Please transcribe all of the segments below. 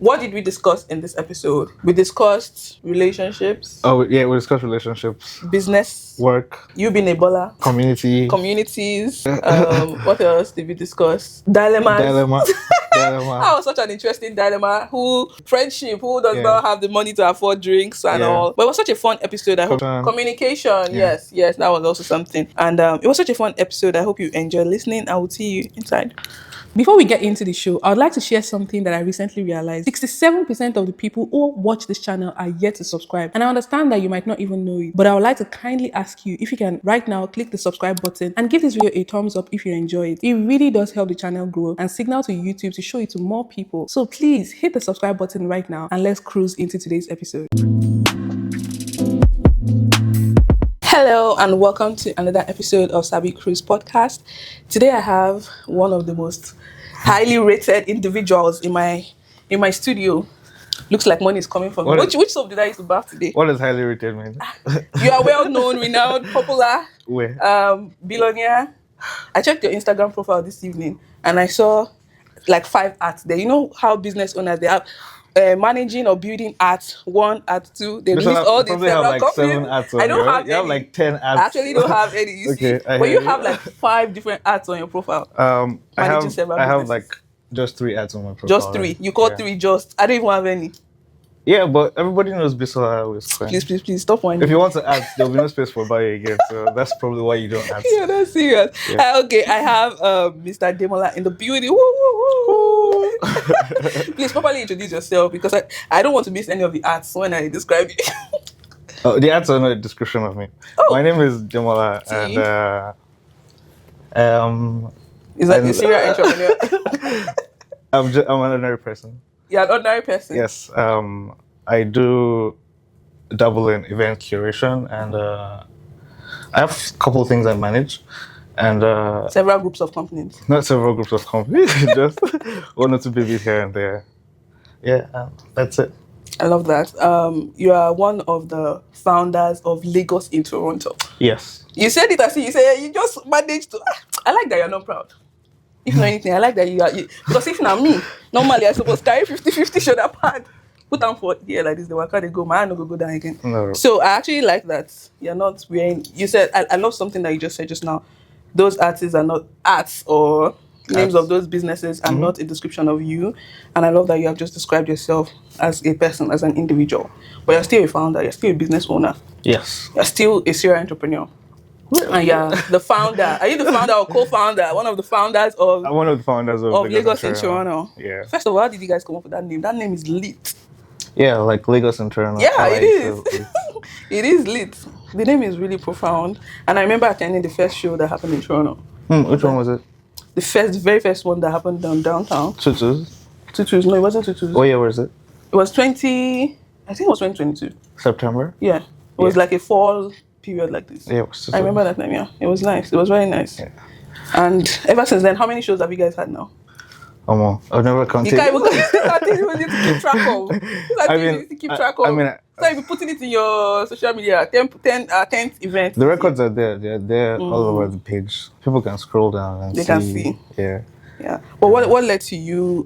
What did we discuss in this episode? We discussed relationships. Oh, yeah, we discussed relationships, business, work, you being Ebola, communities. What else did we discuss? Dilemmas. That was such an interesting dilemma. Friendship, who does not have the money to afford drinks and all. But it was such a fun episode. I hope communication. Yes, that was also something. And it was such a fun episode. I hope you enjoyed listening. I will see you inside. Before we get into the show, I would like to share something that I recently realized. 67% of the people who watch this channel are yet to subscribe. And I understand that you might not even know it, but I would like to kindly ask you if you can right now click the subscribe button and give this video a thumbs up if you enjoy it. It really does help the channel grow and signal to YouTube to show it to more people. So please hit the subscribe button right now and let's cruise into today's episode. Hello and welcome to another episode of Sabi Cruise Podcast. Today I have one of the most highly rated individuals in my studio. Looks like money is coming from me. Which soap did I use to bath today? What does highly rated mean? You are well known, renowned, popular. Where? Billionaire. I checked your Instagram profile this evening and I saw like 5 ads there. You know how business owners, they have managing or building at 1, at 2. They list all these several like companies. 7 ads. I don't have any. You have like 10 ads. I actually don't have any. You see, but you have like 5 different ads on your profile. I have like just 3 ads on my profile. Just 3. You call 3 just. I don't even have any. Yeah, but everybody knows Bisola is fine. Please stop whining. If you want to add, there'll be no space for buy again. So that's probably why you don't add. Yeah, that's serious. Yeah. Okay, I have Mr. Demola in the building. Woo, woo, woo. Please properly introduce yourself because I don't want to miss any of the ads when I describe it. The ads are not a description of me. My name is Demola and is that a serial entrepreneur? I'm an ordinary person. You're an ordinary person? Yes. I do dabble in event curation and I have a couple of things I manage. And several groups of companies. Not several groups of companies, just 1 or 2 babies here and there. Yeah, that's it. I love that. You are one of the founders of Lagos in Toronto. Yes. You said it as you said you just managed to. I like that you're not proud. If not anything, I like that you are. Because if not me, normally I supposed to carry 50-50 shoulder pad. Put down for here like this, the worker they go, my hand no go down again. No. So I actually like that you're not wearing. You said I love something that you just said just now. Those artists are not arts or names of those businesses are not a description of you. And I love that you have just described yourself as a person, as an individual. But you're still a founder, you're still a business owner. Yes. You're still a serial entrepreneur. And you're the founder. Are you the founder or co-founder? One of the founders of... I'm one of the founders of Lagos in Toronto. Yeah. First of all, how did you guys come up with that name? That name is lit. Yeah, like Lagos in Toronto. Yeah, it is. It is lit. The name is really profound. And I remember attending the first show that happened in Toronto. Which one was it? The very first one that happened downtown. Tutus? Tutus. No, it wasn't Tutus. What year was it? It was I think it was 2022. September? Yeah. It was like a fall period like this. Yeah, it was I remember that time, yeah. It was nice. It was very nice. Yeah. And ever since then, how many shows have you guys had now? I've never counted. You can't even need to keep track of. I mean, so if you're putting it in your social media, 10th event. The records are there. They're there all over the page. People can scroll down and they can see. Yeah. Yeah. But what led to you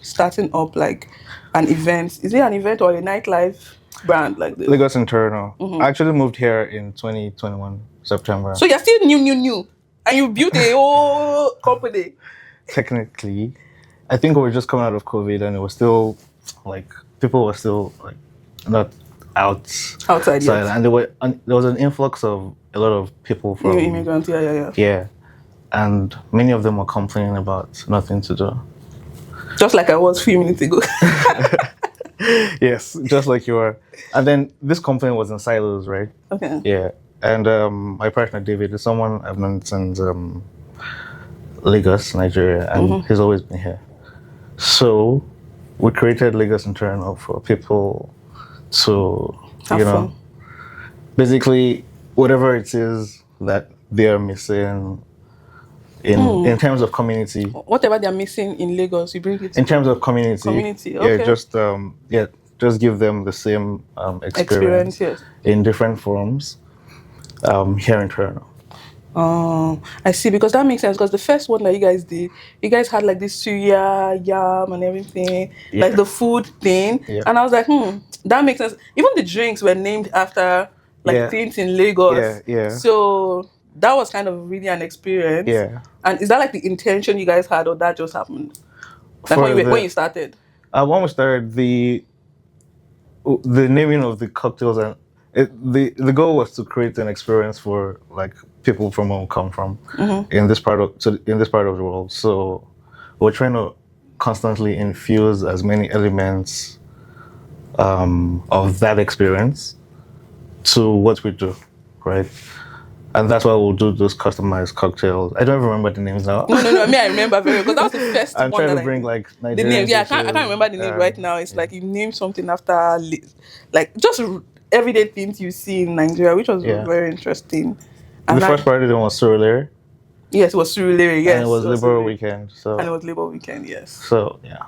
starting up like an event? Is it an event or a nightlife brand like this? Lagos in Toronto. I actually moved here in 2021, September. So you're still new. And you built a whole company. Technically. I think we were just coming out of COVID and it was still like people were still like not outside yet. And there was an influx of a lot of people from immigrants, yeah. And many of them were complaining about nothing to do. Just like I was a few minutes ago. Yes, just like you were. And then this company was in silos, right? Okay. Yeah. And my partner David is someone I've known since Lagos, Nigeria, and he's always been here. So we created Lagos in Toronto for people to, fun. Basically whatever it is that they're missing in terms of community. Whatever they're missing in Lagos, you bring it in terms of community. Okay. Yeah, just give them the same experience yes. in different forms here in Toronto. Oh, I see. Because that makes sense. Because the first one that you guys did, you guys had like this suya, yam, and everything, like the food thing. Yeah. And I was like, that makes sense. Even the drinks were named after like things in Lagos. Yeah. So that was kind of really an experience. Yeah. And is that like the intention you guys had, or that just happened? Like when you started? When we started, the naming of the cocktails and the goal was to create an experience for like people from where we come from in this part of the world. So we're trying to constantly infuse as many elements of that experience to what we do, right? And that's why we'll do those customized cocktails. I don't even remember the names now. No. I mean, I remember very well, because that was the first I'm one. trying to bring like Nigerian the name. Yeah, I can't remember the name right now. It's like you name something after like just everyday things you see in Nigeria, which was very interesting. And the first party was Surulere. Yes, it was Surulere. Yes, and it was Labor Weekend. And it was Labor Weekend. Yes. So yeah.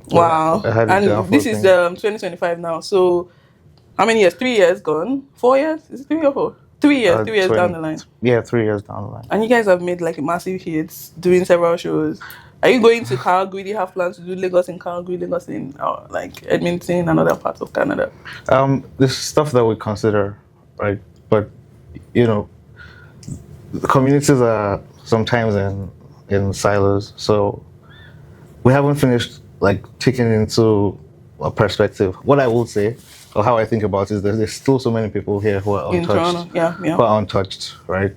Wow. And this is 2025 now. So how many years? 3 years gone? 4 years? Is it 3 or 4? 3 years. 3 years down the line. Yeah, 3 years down the line. And you guys have made like massive hits, doing several shows. Are you going to Calgary? Do you have plans to do Lagos in Calgary, Lagos in like Edmonton and other parts of Canada? There's stuff that we consider, right? But the communities are sometimes in silos, so we haven't finished like taking into a perspective. What I will say, or how I think about it, is that there's still so many people here who are untouched. Who are untouched, right?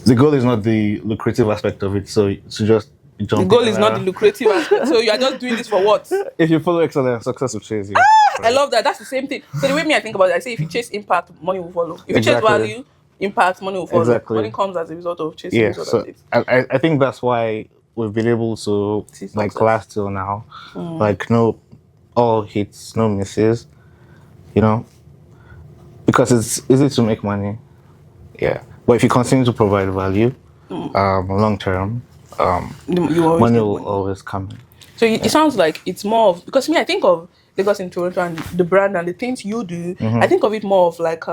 The goal is not the lucrative aspect of it, so to just jump. The goal is not the lucrative aspect. So you are just doing this for what? If you follow excellence, success will chase you. Right? I love that. That's the same thing. So the way I think about it, I say if you chase impact, money will follow. If you chase value, impact, money will follow. Exactly. Money comes as a result of chasing. Yeah, so I think that's why we've been able to like last till now. Like no all hits, no misses, because it's easy to make money. Yeah. But if you continue to provide value, long term, money will always come in. So it sounds like it's more of, because I think of Lagos in Toronto and the brand and the things you do, I think of it more of like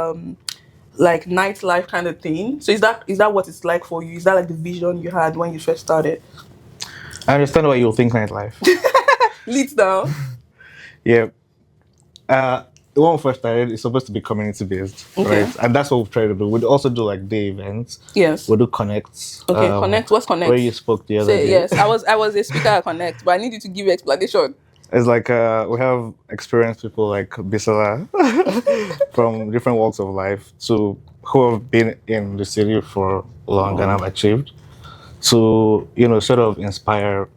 nightlife kind of thing. So is that what it's like for you? Is that like the vision you had when you first started? I understand why you think nightlife. Leads down. Yeah. When we first started, it's supposed to be community-based, right? And that's what we've tried to do. We'd also do like day events. Yes. We'll do connects. Okay, connect. What's connect? Where you spoke the other day. Yes, I was a speaker at Connect, but I need you to give explanation. It's like we have experienced people like Bisola from different walks of life who have been in the city for long and have achieved, to sort of inspire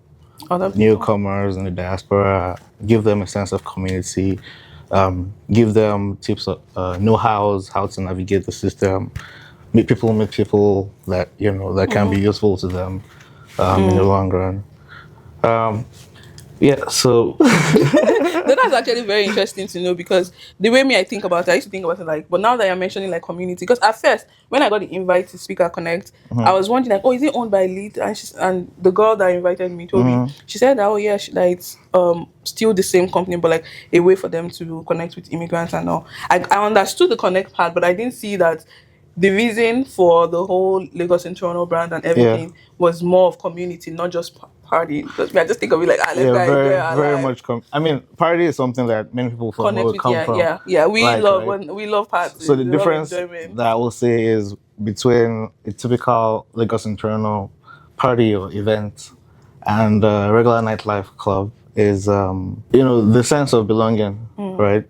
newcomers in the diaspora, give them a sense of community, give them tips, know-hows, how to navigate the system, meet people that that can be useful to them in the long run. Yeah, so that's actually very interesting to know, because the way I think about it, I used to think about it like, but now that you're mentioning like community, because at first when I got the invite to Speaker Connect, I was wondering like, oh, is it owned by Lead? And the girl that invited me told me, she said that, oh yeah, that it's still the same company, but like a way for them to connect with immigrants and all. I understood the Connect part, but I didn't see that the reason for the whole Lagos in Toronto brand and everything was more of community, not just party. Because I just think of it like, very much. I mean, party is something that many people from come from. Yeah. We love parties. So the difference that I will say is between a typical Lagos in Toronto party or event and a regular nightlife club is, the sense of belonging, right?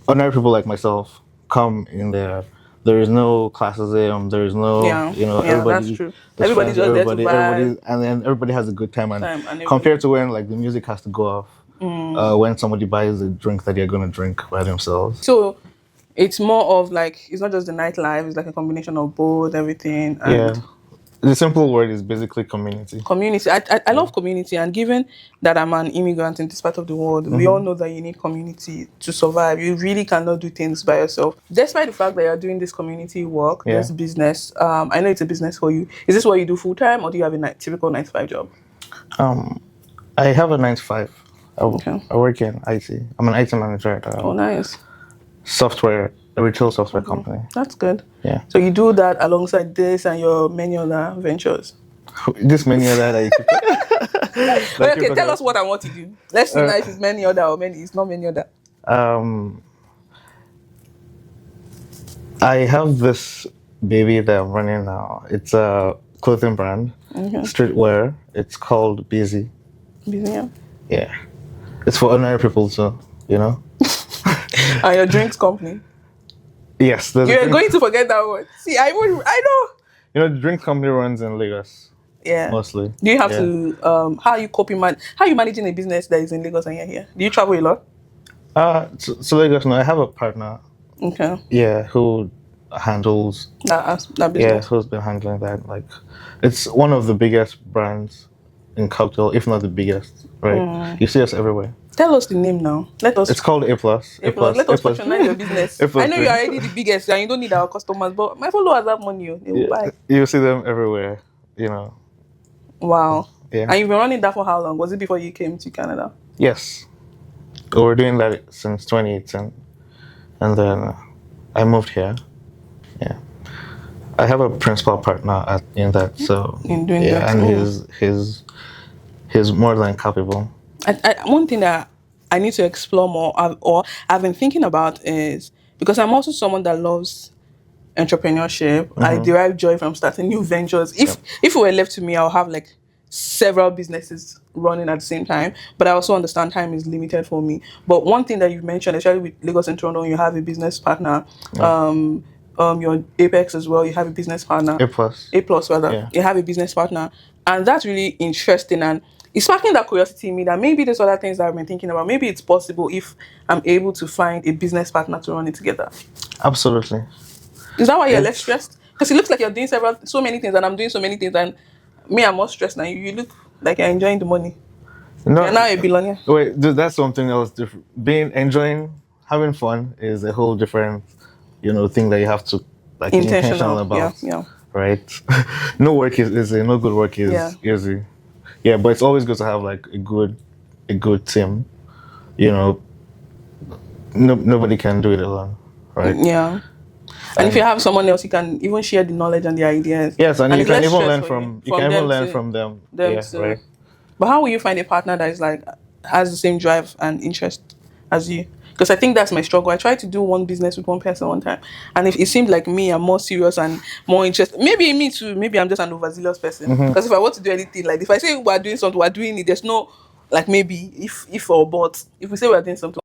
Ordinary people like myself come in there. There is no classism. There is no, everybody. That's true. Everybody's just there to vibe. And then everybody has a good time. And compared to when like the music has to go off, when somebody buys a drink that they're going to drink by themselves. So it's more of like, it's not just the nightlife. It's like a combination of both, everything. And The simple word is basically community. Community. I love community, and given that I'm an immigrant in this part of the world, we all know that you need community to survive. You really cannot do things by yourself. Despite the fact that you're doing this community work, this business, I know it's a business for you. Is this what you do full time, or do you have a typical 9-to-5 job? I have a 9-to-5. I work in IT. I'm an IT manager at nice. software A retail software company. That's good. Yeah. So you do that alongside this and your many other ventures. This many other that you keep. Okay, tell us what I want to do. Let's see now if it's many other or many. It's not many other. I have this baby that I'm running now. It's a clothing brand, streetwear. It's called Busy. Busy, yeah. Yeah. It's for ordinary people, so, you know. And your drinks company. Yes. You're going to forget that one. See, I know. You know, the drink company runs in Lagos. Yeah. Mostly. Do you have to, how are you coping, how are you managing a business that is in Lagos and you're here? Do you travel a lot? So Lagos, no, I have a partner. Okay. Yeah, who handles that business. Yeah, who's been handling that. Like, it's one of the biggest brands in cocktail, if not the biggest, right? You see us everywhere. Tell us the name now. It's called A+. A+. Let us patronize your business. I know you're already the biggest and you don't need our customers, but my followers have money. They will buy. You see them everywhere, you know. Wow. Yeah. And you've been running that for how long? Was it before you came to Canada? Yes. We were doing that since 2018. And then I moved here. Yeah. I have a principal partner in that, so in doing that. And he's more than capable. One thing that I need to explore more, or I've been thinking about, is because I'm also someone that loves entrepreneurship. I derive joy from starting new ventures. If it were left to me, I'll have like several businesses running at the same time, but I also understand time is limited for me. But one thing that you've mentioned, especially with Lagos and Toronto, you have a business partner. Your Apex as well, you have a business partner. A+ rather. Yeah. You have a business partner, and that's really interesting, and it's sparking that curiosity in me that maybe there's other things that I've been thinking about. Maybe it's possible if I'm able to find a business partner to run it together. Absolutely. Is that why you're less stressed? Because it looks like you're doing so many things, and I'm doing so many things, and me, I'm more stressed now. You look like you're enjoying the money. No, you're now a billionaire. Wait, that's something else different. Having fun is a whole different, thing that you have to be intentional about. Yeah. Right? No work is easy. No good work is easy. Yeah, but it's always good to have like a good team. Nobody can do it alone, right? Yeah. And if you have someone else, you can even share the knowledge and the ideas. Yes, and you can even learn from them. Right. But how will you find a partner that is like has the same drive and interest as you? Because I think that's my struggle. I tried to do one business with one person one time, and if it seemed like me, I'm more serious and more interested. Maybe me too. Maybe I'm just an overzealous person. Because if I want to do anything, like if I say we're doing something, we're doing it. There's no like maybe if or but. If we say we're doing something.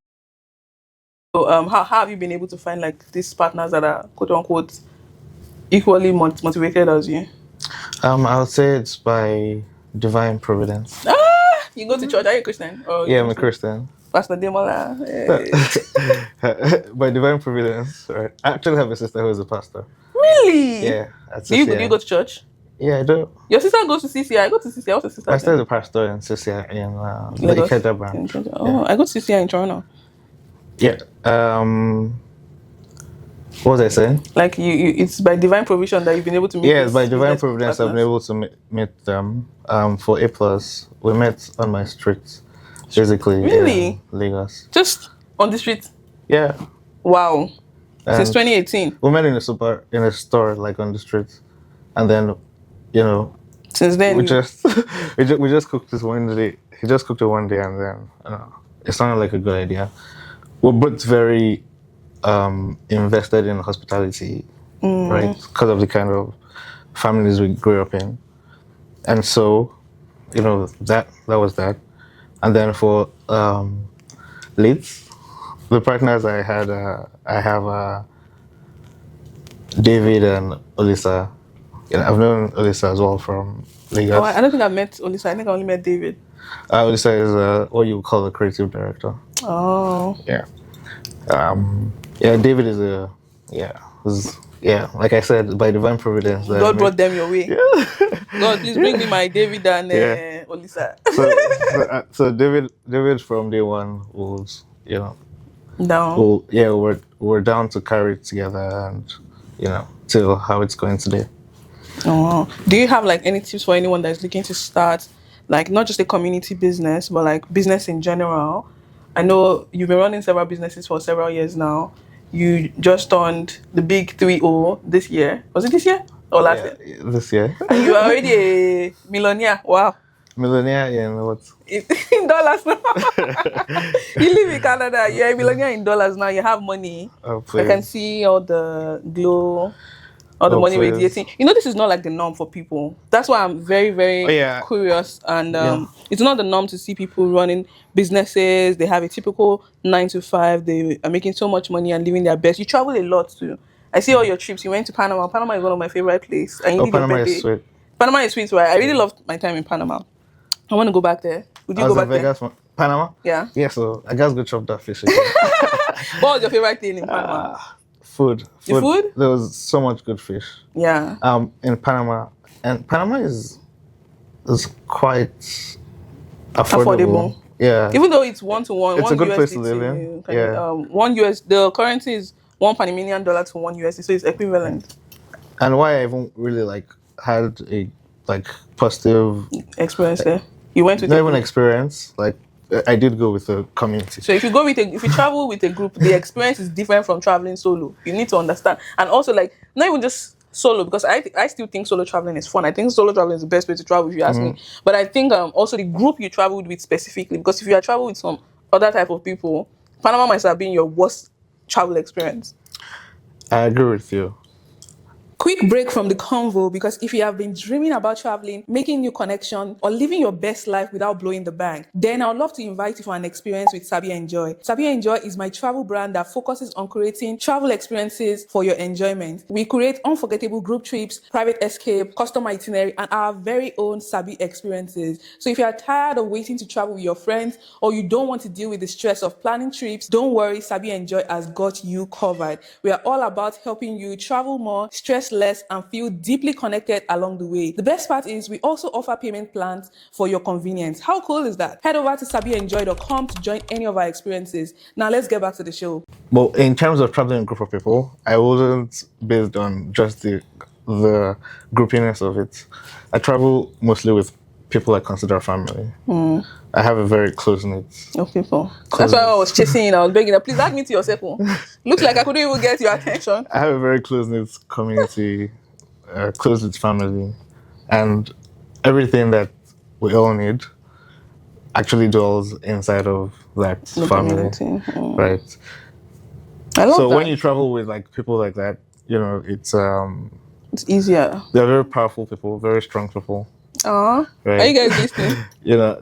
So how have you been able to find like these partners that are quote unquote equally motivated as you? I would say it's by divine providence. You go to church? Are you a Christian? Yeah, I'm a Christian. Pastor Demola. By divine providence, right? I actually have a sister who is a pastor. Really? Yeah. Do you go to church? Yeah, I do. Your sister goes to CCI. I go to CCI. What's your sister? My sister is a pastor in CCI in the Ikeja branch. I go to CCI in Toronto. Yeah. What was I saying? Like it's by divine provision that you've been able to meet. Yes, by divine providence I've been able to meet them. For A+, we met on my street, basically. Really? In Lagos. Just on the street? Yeah. Wow. Since 2018. We met in a store, like on the street, and then, Since then we just cooked this one day. He just cooked it one day, and then it sounded like a good idea. We're both very invested in hospitality, right? Because of the kind of families we grew up in. And so, that was that. And then for leads, the partners I have David and Olisa. I've known Olisa as well from Lagos. Oh, I don't think I've met Olisa. I think I only met David. Olisa is what you would call a creative director. Oh. Yeah. David is like I said, by divine providence. God brought them your way. Yeah. God, please bring me my David and Olisa. So David from day one was, down. We're down to carry it together and, till how it's going today. Oh, wow. Do you have like any tips for anyone that's looking to start, like not just a community business, but like business in general? I know you've been running several businesses for several years now. you just turned the big 3-0 this year. Was it this year or last year? This year. And you are already a millionaire. Wow. Millionaire in what? In dollars now. You live in Canada. You're a millionaire in dollars now. You have money. Oh, I can see all the glow, all the money radiating. You know, this is not like the norm for people. That's why I'm very, very curious. And it's not the norm to see people running businesses. They have a typical 9 to 5. They are making so much money and living their best. You travel a lot too. I see all your trips. You went to Panama. Panama is one of my favorite places. Panama is sweet. Panama is sweet, right? I really loved my time in Panama. I want to go back there. Would you go back Vegas, there? Panama? Yeah. Yeah, so I guess go chop that fish again. What was your favorite thing in Panama? Food. The food? There was so much good fish. Yeah. In Panama. And Panama is quite affordable. Yeah. Even though it's 1-to-1. It's a good place to live in. Yeah. The currency is $1 Panamanian to $1 USD, so it's equivalent. And why I even really had a positive experience there. You went with not even experience. I did go with a community. So if you travel with a group, the experience is different from traveling solo. You need to understand. And also not even just solo, because I still think solo traveling is fun. I think solo traveling is the best way to travel if you ask me. But I think also the group you traveled with specifically, because if you are traveling with some other type of people, Panama might have been your worst travel experience. I agree with you. Quick break from the convo, because if you have been dreaming about traveling, making new connections, or living your best life without blowing the bank, then I would love to invite you for an experience with Sabi Enjoy. Sabi Enjoy is my travel brand that focuses on creating travel experiences for your enjoyment. We create unforgettable group trips, private escape, custom itinerary, and our very own Sabi experiences. So if you are tired of waiting to travel with your friends, or you don't want to deal with the stress of planning trips, don't worry, Sabi Enjoy has got you covered. We are all about helping you travel more, stress less, and feel deeply connected along the way. The best part is we also offer payment plans for your convenience. How cool is that? Head over to sabienjoy.com to join any of our experiences. Now let's get back to the show. Well, in terms of traveling in a group of people, I wasn't based on just the groupiness of it. I travel mostly with people I consider family. I have a very close-knit of people. That's why I was chasing you. I was begging, please add me to your circle. Looks like I couldn't even get your attention. I have a very close-knit community, close-knit family, and everything that we all need actually dwells inside of that family. Right. I love so that. When you travel with people like that, it's easier. They're very powerful people, very strong people. Right? Are you guys listening?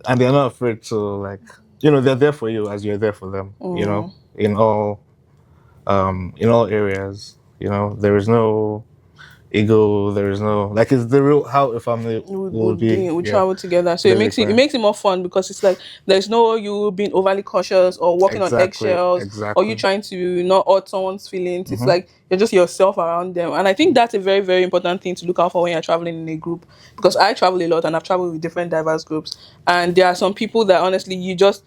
And they're not afraid to they're there for you as you're there for them. In all areas. There is no ego. There is no it's the real how a family will be. We travel together, so it makes it more fun, because it's there's no you being overly cautious or walking on eggshells, or you trying to not hurt someone's feelings. It's you're just yourself around them, and I think that's a very, very important thing to look out for when you're traveling in a group. Because I travel a lot, and I've traveled with different diverse groups, and there are some people that honestly you're just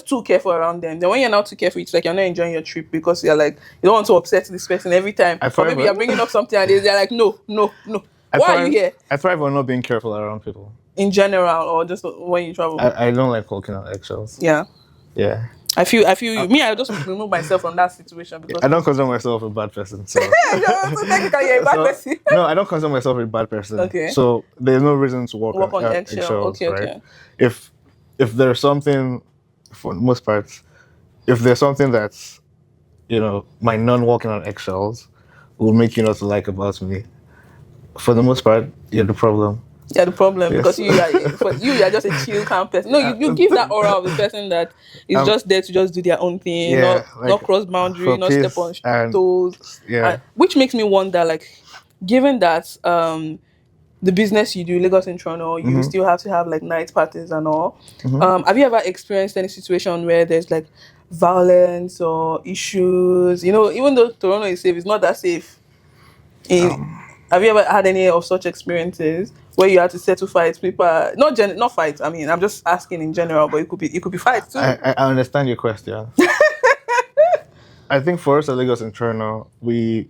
too careful around them. Then when you're not too careful, it's you're not enjoying your trip, because you're you don't want to upset this person every time. Or maybe you're bringing up something and they're no. Why are you here? I thrive on not being careful around people. In general, or just when you travel? I don't like walking on eggshells. Yeah. Yeah. I feel you. Me, I just remove myself from that situation, because I don't consider myself a bad person. So, so technically, you're a bad person. No, I don't consider myself a bad person. Okay. So there's no reason to walk on eggshells. Okay, right? If there's something, for the most part, if there's something that's, my non-walking on eggshells will make you not to like about me, for the most part, you're the problem. Yeah, the problem, because you are just a chill, calm person. No, you give that aura of the person that is just there to just do their own thing, not cross boundary, not step on toes. Yeah. Which makes me wonder, given that the business you do, Lagos in Toronto, you still have to have night parties and all. Have you ever experienced any situation where there's violence or issues? Even though Toronto is safe, it's not that safe. Have you ever had any of such experiences where you had to settle fights? People not fights. I mean, I'm just asking in general, but it could be fights too. I understand your question. I think for us at Lagos and Toronto, we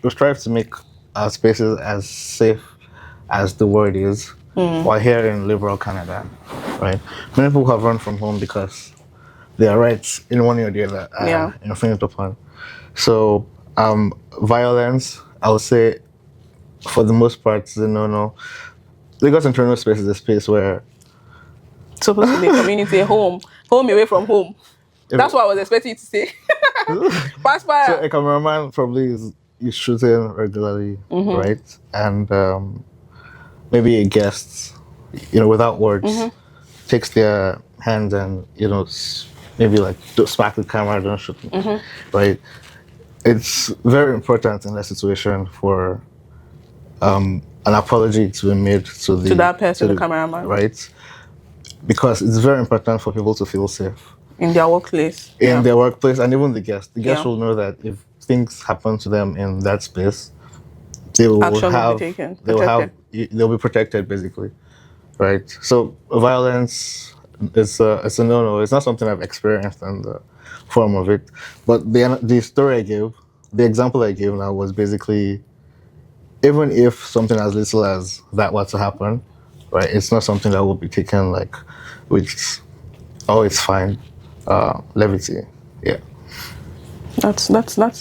strive to make our spaces as safe as the world is, while here in liberal Canada, right? Many people have run from home because their rights in one way or the other are infringed upon. So violence, I would say, for the most part, is a no-no. Lagos Internal Space is a space where supposed to be community, home away from home. That's what I was expecting you to say. Pass by. So a cameraman probably is shooting regularly, right? And maybe a guest, without words, takes their hands and maybe like smack the camera, don't shoot me, right? It's very important in that situation for an apology to be made to that person, the cameraman, right? Because it's very important for people to feel safe in their workplace. Their workplace, and even the guests. The guests will know that if things happen to them in that space, they will have be taken. They'll be protected, basically, right? So violence is it's a no-no. It's not something I've experienced in the form of it. But the story I gave, the example I gave now was basically, even if something as little as that were to happen, right, it's not something that will be taken like, it's fine, levity. Yeah. That's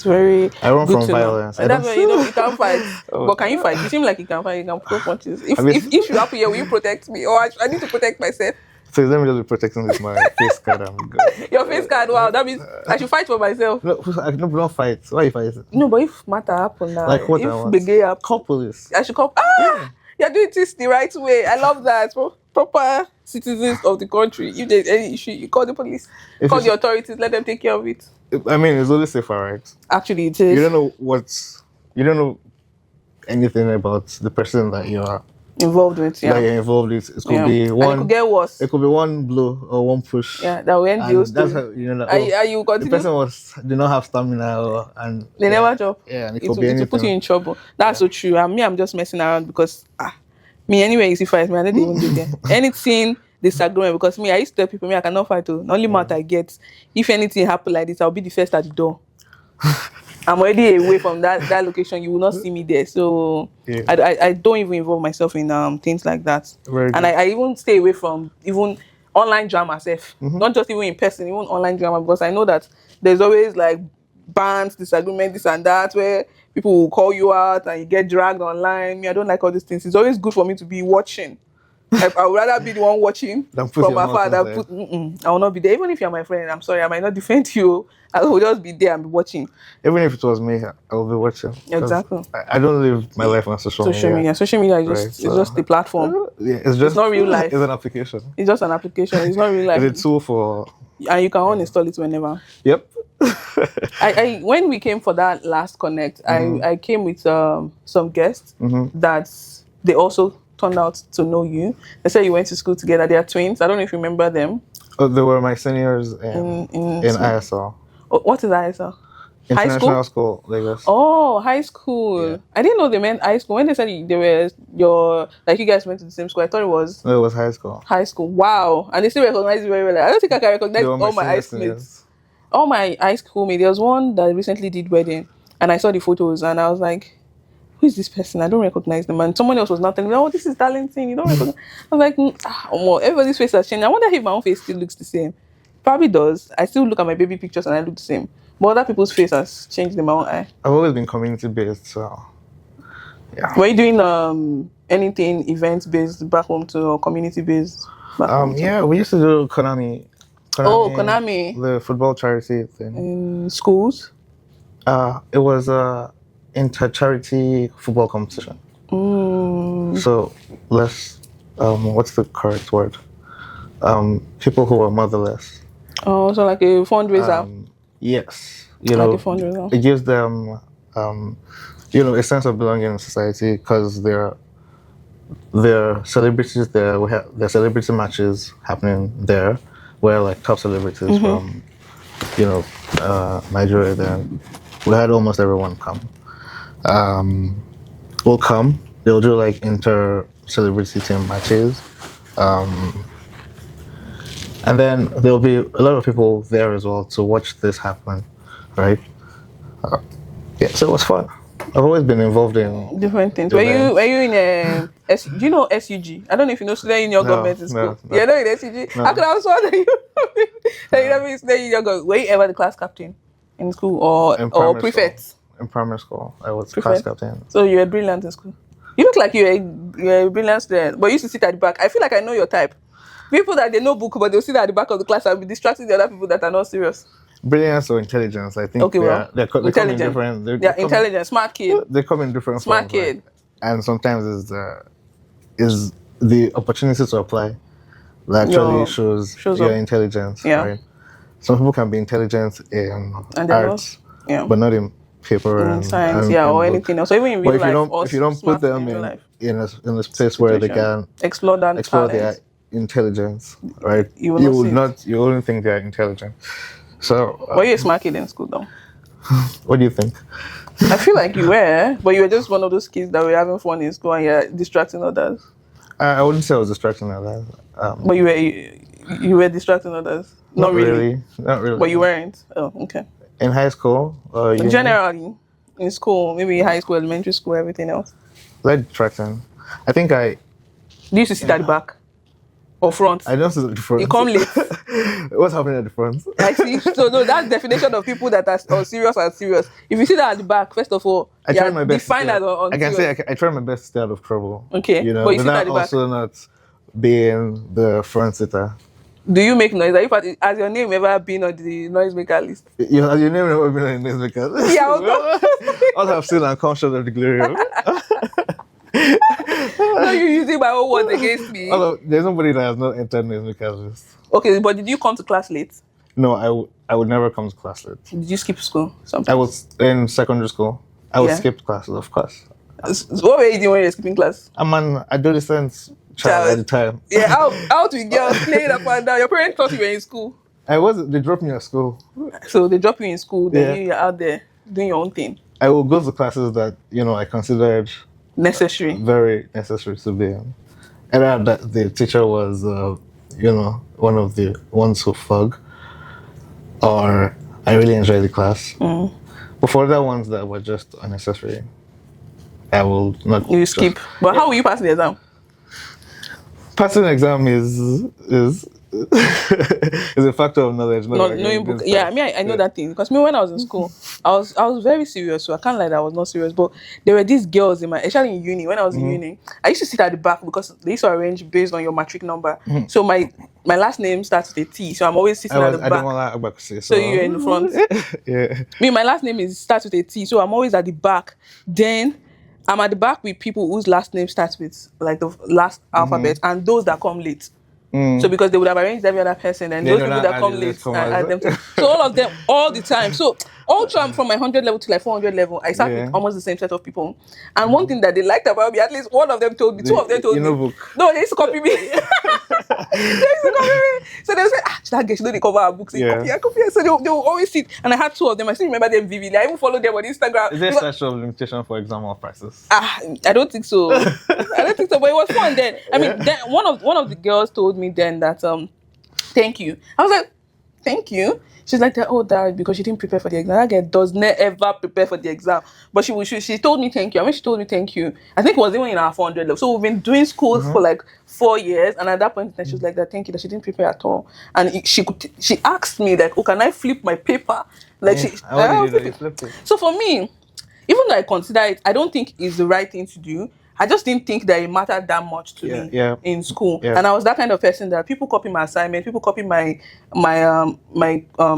very. I run from violence. That's why you can't fight. But can you fight? You seem like you can fight. You can throw punches. If you happen here, will you protect me, or I need to protect myself? So let me just be protecting with my face card. I'm good. Your face card. Wow, that means I should fight for myself. No, don't fight. Why you fight? No, but if matter happen now, like what? If the gay happen, call police. I should call. You're doing this the right way. I love that. Proper citizens of the country. If there's any issue, you call the police, call the authorities, let them take care of it. I mean, it's only safer, right? Actually, it is. You don't know anything about the person that you are involved with. That you're involved with. It could be one. And it could get worse. It could be one blow or one push. Yeah, that will end the That's how you continue. The person did not have stamina, and they never drop. Yeah, and it will put you in trouble. That's so true. And I'm just messing around because me anyway. You see, fight me. I don't even do that. Anything disagreement, because I used to tell people I cannot fight. The only mouth I get, if anything happen like this, I'll be the first at the door. I'm already away from that location. You will not see me there. So I don't even involve myself in things like that. And I even stay away from even online drama self. Not just even in person, even online drama, because I know that there's always like bans, disagreement, this and that, where people will call you out and you get dragged online. I don't like all these things. It's always good for me to be watching. I would rather be the one watching from afar. I will not be there. Even if you're my friend, I'm sorry, I might not defend you. I will just be there and be watching. Even if it was me, I will be watching. Exactly. I don't live my life on social media. Social media is just a platform. It's not real life. It's an application. It's just an application. It's not real life. It's a tool for... And you can uninstall it whenever. Yep. I when we came for that last connect, I came with some guests that they also turned out to know you. They said you went to school together. They are twins. I don't know if you remember them. Oh, they were my seniors in ISL. Oh, what is ISL? International School, Lagos. Oh, high school. Yeah. I didn't know they meant high school. When they said they were you guys went to the same school, I thought it was... No, it was high school. High school. Wow. And they still recognize you very well. I don't think I can recognize all my high schoolmates. All my high schoolmates. There was one that recently did wedding, and I saw the photos, and I was like, who is this person? I don't recognize them. And someone else was not telling me, oh, this is Darlington. You don't recognize. I was like, everybody's face has changed. I wonder if my own face still looks the same. Probably does. I still look at my baby pictures and I look the same. But other people's face has changed in my own eye. I've always been community-based, so yeah. Were you doing anything event-based back home to, or community-based? Yeah, we used to do Konami. Konami. The football charity thing. In schools? It was inter-charity football competition. So what's the correct word? People who are motherless. Oh, so like a fundraiser. Yes, like a fundraiser. It gives them a sense of belonging in society, because they're celebrities there. We have their celebrity matches happening there, where like top celebrities from Nigeria. Then we had almost everyone come. Will come. They'll do like inter-celebrity team matches. And then there'll be a lot of people there as well to watch this happen, right? So it was fun. I've always been involved in different things. Were you in do you know SUG? I don't know if you know student union government in school. You're not in SUG? No. I could have sworn that you never student union government. Were you ever the class captain in school or prefect? In primary school, I was class captain. So you were brilliant in school. You look like you're a brilliant student, but you used to sit at the back. I feel like I know your type. People that they know book, but they'll sit at the back of the class and be distracting the other people that are not serious. Brilliance or intelligence, I think. Okay, well, they come in different. They're intelligent, smart kid. They come in different smart forms, kid. Right? And sometimes is the opportunity to apply that actually shows your intelligence. Yeah. Right? Some people can be intelligent in arts, but not in paper and science, or anything else. So even in real life, if you don't put them in a space where they can explore their intelligence, right? You wouldn't think they're intelligent. So, were you a smart kid in school, though? What do you think? I feel like you were, but you were just one of those kids that were having fun in school and you're distracting others. I wouldn't say I was distracting others. But you were distracting others? Not really. Not really. But you weren't? Oh, okay. In high school? Generally, in school, maybe high school, elementary school, everything else. Like distracting. I think I... Do you used to sit at the back? Or front? I don't sit at the front. You come late. What's happening at the front? I see. So no, that's definition of people that are serious and serious. If you sit at the back, first of all, I try my best. I can say I try my best to stay out of trouble. Okay, you know, but you sit at the back. Also not being the front sitter. Do you make noise? Has your name ever been on the noisemaker list? Has your name ever been on the noisemaker list? Yeah. All I've seen and come short of the glory of. No, you're using my own words against me. There's nobody that has not entered noisemaker list. Okay, but did you come to class late? No, I would never come to class late. Did you skip school? Sometimes? I was in secondary school. I would skip classes, of course. So what were you doing when you were skipping class? I'm an adolescent child at the time. Yeah, out with girls playing up and down. Your parents thought you were in school. They dropped me at school. So they drop you in school, then you're out there doing your own thing. I will go to classes that, I considered necessary. Very necessary to be in. Either that the teacher was, one of the ones who fug, or I really enjoyed the class. Mm. But for other ones that were just unnecessary, I will not. You skip. But how will you pass the exam? Passing the exam is a factor of knowledge. Not knowing book. Yeah, I know that thing because when I was in school, I was very serious. So I can't lie that I was not serious. But there were these girls especially in uni. When I was in uni, I used to sit at the back because they used to arrange based on your matric number. Mm-hmm. So my last name starts with a T, so I'm always sitting at the back. So you're in the front. Yeah. My last name starts with a T, so I'm always at the back. Then I'm at the back with people whose last name starts with like the last alphabet, and those that come late. Mm. So because they would have arranged every other person, and those people that come late and add them to. So all of them, all the time. So all from my 100 level to like 400 level, I sat with almost the same set of people. And one thing that they liked about me, at least one of them told me, two of them told me. Book. No, they used to copy me. So they would say, that girl, she know they cover our books. Copy. So they will always sit. And I had two of them. I still remember them vividly. I even followed them on Instagram. Is there such a limitation for exam or prices? I don't think so. But it was fun then. Then one of the girls told me then that thank you. I was like, thank you. She's like, that because she didn't prepare for the exam. That girl does not ever prepare for the exam. But she told me thank you. She told me thank you, I think it was even in our 400 level. So we've been doing school for like 4 years, and at that point she was like that, thank you, that she didn't prepare at all. And she asked me like, can I flip my paper? Like So for me, even though I consider it, I don't think it's the right thing to do. I just didn't think that it mattered that much to me in school. Yeah. And I was that kind of person that people copy my assignment, people copy my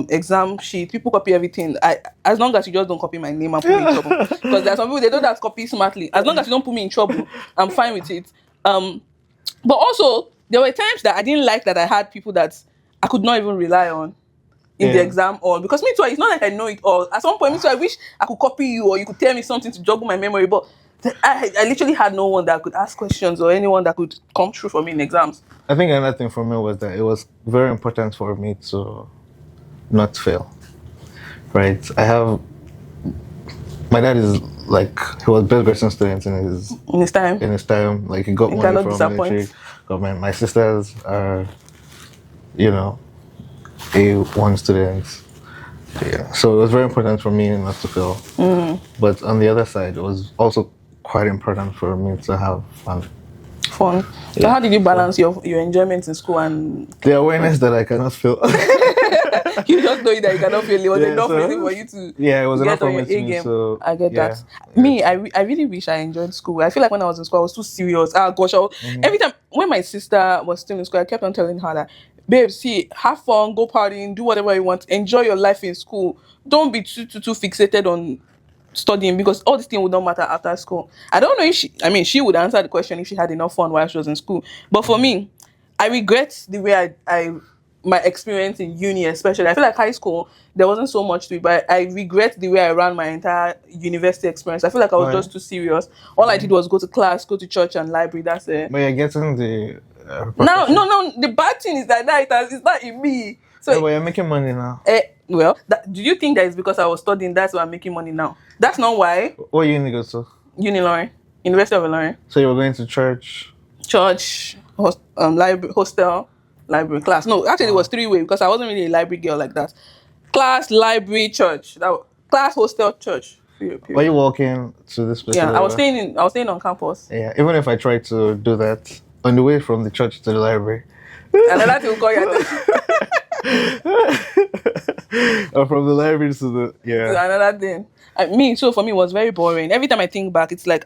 exam sheet, people copy everything. As long as you just don't copy my name and put me in trouble. Because there are some people, they don't have to copy smartly. As long as you don't put me in trouble, I'm fine with it. But also, there were times that I didn't like that I had people that I could not even rely on in the exam hall. Because me too, it's not like I know it all. At some point, me too, I wish I could copy you or you could tell me something to joggle my memory. But I literally had no one that could ask questions or anyone that could come through for me in exams. I think another thing for me was that it was very important for me to not fail. Right? My dad is like, he was best Gerson student in his time. Like he got money from military government. My sisters are, A1 students. Yeah, so it was very important for me not to fail. But on the other side, it was also quite important for me to have fun. Fun. So how did you balance your enjoyment in school and the awareness that I cannot fail? You just know that you cannot fail. It was enough really for you to it was enough get on for your me A game. So I get that. Me, I really wish I enjoyed school. I feel like when I was in school, I was too serious. Ah, gosh, every time when my sister was still in school, I kept on telling her that, babe, see, have fun, go partying, do whatever you want, enjoy your life in school. Don't be too fixated on studying, because all these things would not matter after school. I don't know if she would answer the question if she had enough fun while she was in school. But for me, I regret the way I my experience in uni, especially. I feel like high school, there wasn't so much to it, but I regret the way I ran my entire university experience. I feel like I was just too serious. All I did was go to class, go to church and library. That's it. But you're getting the... no. The bad thing is that it's not in me. So but you're making money now. Do you think that it's because I was studying, that's why I'm making money now? That's not why. What uni go to? Unilorin. University of Ilorin. So you were going to church? Church, library, hostel, library, class. No, actually it was 3-way because I wasn't really a library girl like that. Class, library, church. Class, hostel, church. Were you walking to this place? Yeah, I was staying on campus. Yeah, even if I tried to do that on the way from the church to the library. Another thing will call your attention. Or from the library to the... Yeah. Another thing. So for me, it was very boring. Every time I think back, it's like,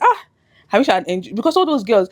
I wish I had enjoyed, because all those girls,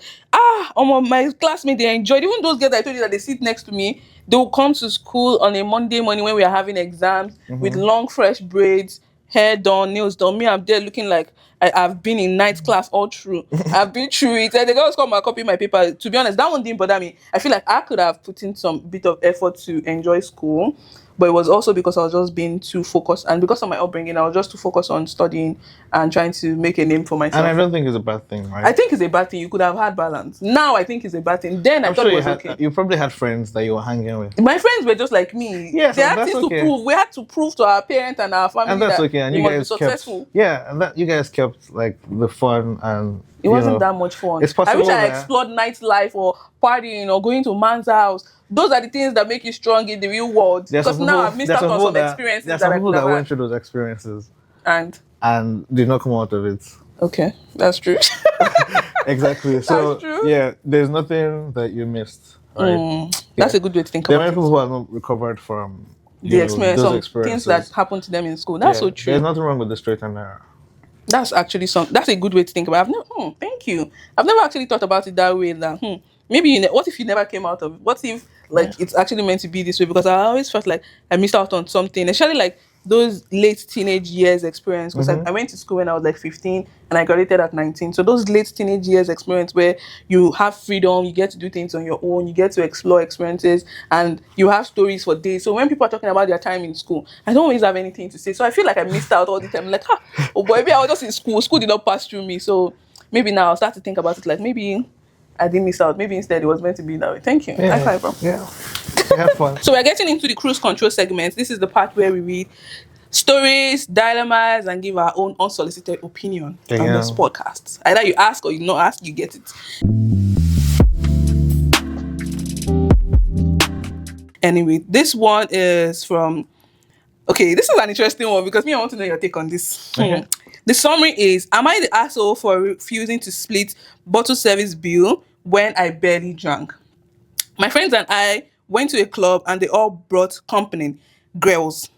my classmates, they enjoyed. Even those girls I told you that they sit next to me, they will come to school on a Monday morning when we are having exams with long, fresh braids, hair done, nails done. Me, I'm there looking like I've been in night class all through. I've been through it. And the girls come and copy my paper. To be honest, that one didn't bother me. I feel like I could have put in some bit of effort to enjoy school. But it was also because I was just being too focused, and because of my upbringing, I was just too focused on studying and trying to make a name for myself. And I don't think it's a bad thing, right? I think it's a bad thing. You could have had balance. Now I think it's a bad thing. Then I thought it was okay. You probably had friends that you were hanging with. My friends were just like me. Yes, they had things to prove. We had to prove to our parents and our family, and that's okay. And you guys successful. You guys kept like the fun, and it wasn't that much fun. It's possible. I wish I explored nightlife or partying or going to man's house. Those are the things that make you strong in the real world. Because now I've missed out on some experiences. There are some people that went through those experiences and did not come out of it. Okay, that's true. Exactly. So yeah, there's nothing that you missed. Right? That's a good way to think about it. There are many people who have not recovered from those experiences, things that happened to them in school. That's so true. There's nothing wrong with the straight and narrow. That's actually that's a good way to think about it. Thank you. I've never actually thought about it that way. That maybe what if you never came out of it? What if it's actually meant to be this way? Because I always felt like I missed out on something, especially like those late teenage years experience. Because I went to school when I was like 15 and I graduated at 19. So those late teenage years experience where you have freedom, you get to do things on your own, you get to explore experiences, and you have stories for days. So when people are talking about their time in school, I don't always have anything to say. So I feel like I missed out all the time. Like, oh boy, maybe I was just in school. School did not pass through me. So maybe now I'll start to think about it like maybe I didn't miss out. Maybe instead it was meant to be that way. Thank you. High five, bro. Yeah. Have fun. So we're getting into the cruise control segment. This is the part where we read stories, dilemmas, and give our own unsolicited opinion on this podcast. Either you ask or you not ask, you get it. Anyway, this one is from... Okay, this is an interesting one because I want to know your take on this. Okay. The summary is, am I the asshole for refusing to split bottle service bill when I barely drank? My friends and I went to a club and they all brought company, girls.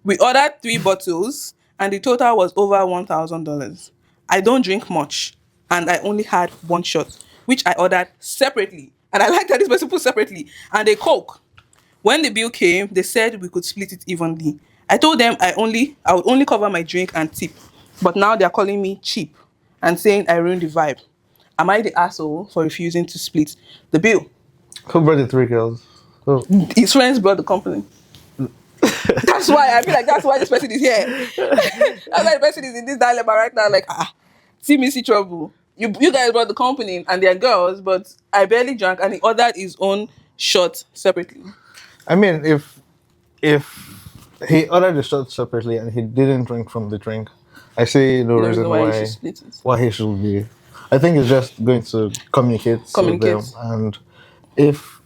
We ordered 3 bottles and the total was over $1,000. I don't drink much and I only had 1 shot, which I ordered separately. And I like that this person put separately. And a Coke. When the bill came, they said we could split it evenly. I told them I would only cover my drink and tip. But now they're calling me cheap and saying I ruined the vibe. Am I the asshole for refusing to split the bill? Who brought the 3 girls? Who? His friends brought the company. That's why I feel like that's why this person is here. That's why the person is in this dilemma right now. Like, see me see trouble. You guys brought the company and they're girls, but I barely drank and he ordered his own shot separately. I mean, if he ordered the shot separately and he didn't drink from the drink, I see no reason why he should be. I think it's just going to communicate with them. And if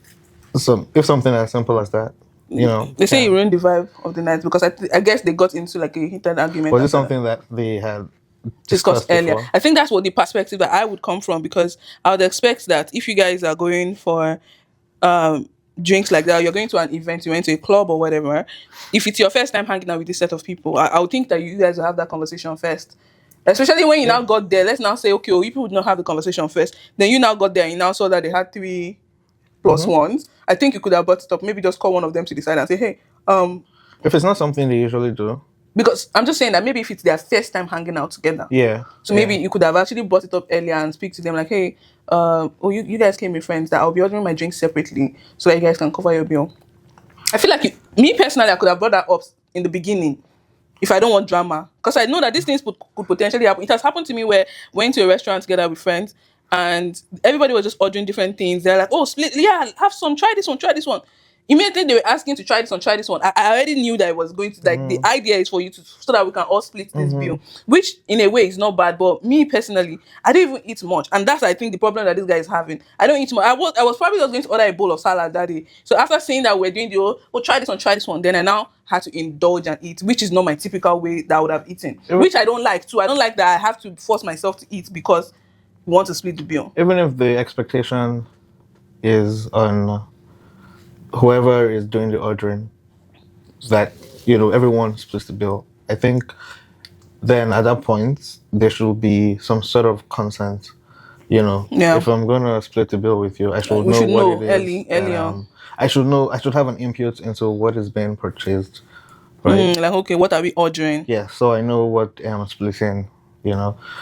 something as simple as that, They say it ruined the vibe of the night because I guess they got into like a heated argument. Was it something that they had discussed earlier? before? I think that's what the perspective that I would come from, because I would expect that if you guys are going for drinks like that, you're going to an event, you went to a club or whatever, if it's your first time hanging out with this set of people, I would think that you guys will have that conversation first. Especially when you now got there, let's now say, okay, you people would not have the conversation first. Then you now got there and you now saw that they had 3 plus ones. I think you could have brought it up. Maybe just call one of them to the side and say, hey, if it's not something they usually do. Because I'm just saying that maybe if it's their first time hanging out together. Yeah. So maybe you could have actually brought it up earlier and speak to them like, hey, you guys can be friends, that I'll be ordering my drinks separately so that you guys can cover your bill. I feel like me personally, I could have brought that up in the beginning if I don't want drama. Because I know that these things could potentially happen. It has happened to me where I went to a restaurant together with friends and everybody was just ordering different things. They're like, oh, split, yeah, have some, try this one. Immediately they were asking to try this one. I already knew that it was going to, like, the idea is for you to, so that we can all split this bill, which in a way is not bad. But me personally, I didn't even eat much. And that's, I think, the problem that this guy is having. I don't eat much. I was probably just going to order a bowl of salad that day. So after saying that we're doing try this one, then I now had to indulge and eat, which is not my typical way that I would have eaten, which I don't like too. I don't like that I have to force myself to eat because we want to split the bill. Even if the expectation is on whoever is doing the ordering, that everyone splits the bill, I think then at that point there should be some sort of consent. If I'm gonna split the bill with you, I should know what it is. Early on. I should have an input into what is being purchased. Right? Like, okay, what are we ordering? Yeah, so I know what I'm splitting.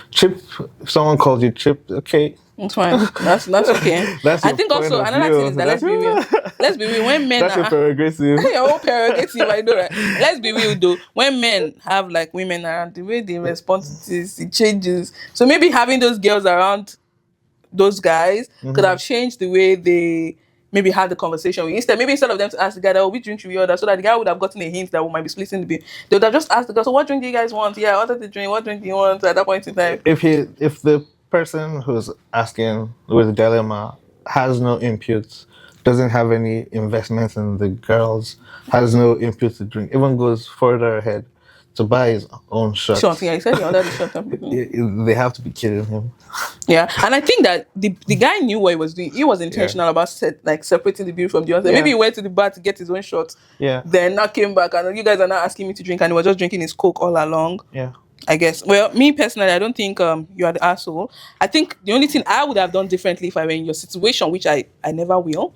Chip. If someone calls you chip, okay. It's fine. That's okay. I think also another thing is that let's be real. When men that's your prerogative. Your own prerogative, I know, right? Let's be real though. When men have like women around, the way they respond to this, it changes. So maybe having those girls around those guys could have changed the way they maybe had the conversation. Instead of them to ask the guy, which drink should we order, so that the guy would have gotten a hint that we might be splitting the bill. They would have just asked the guy, so what drink do you guys want? Yeah, order the drink. What drink do you want at that point in time? If the person who's asking with the dilemma has no inputs, doesn't have any investments in the girls, has no input to drink, even goes further ahead to buy his own shot. Sure, yeah, he said he ordered the shot. They have to be kidding him. Yeah, and I think that the guy knew what he was doing. He was intentional about separating the bill from the other. Maybe he went to the bar to get his own shot. Yeah. Then now came back and you guys are now asking me to drink, and he was just drinking his Coke all along. Yeah. I guess. Well, me personally, I don't think you are the asshole. I think the only thing I would have done differently if I were in your situation, which I never will,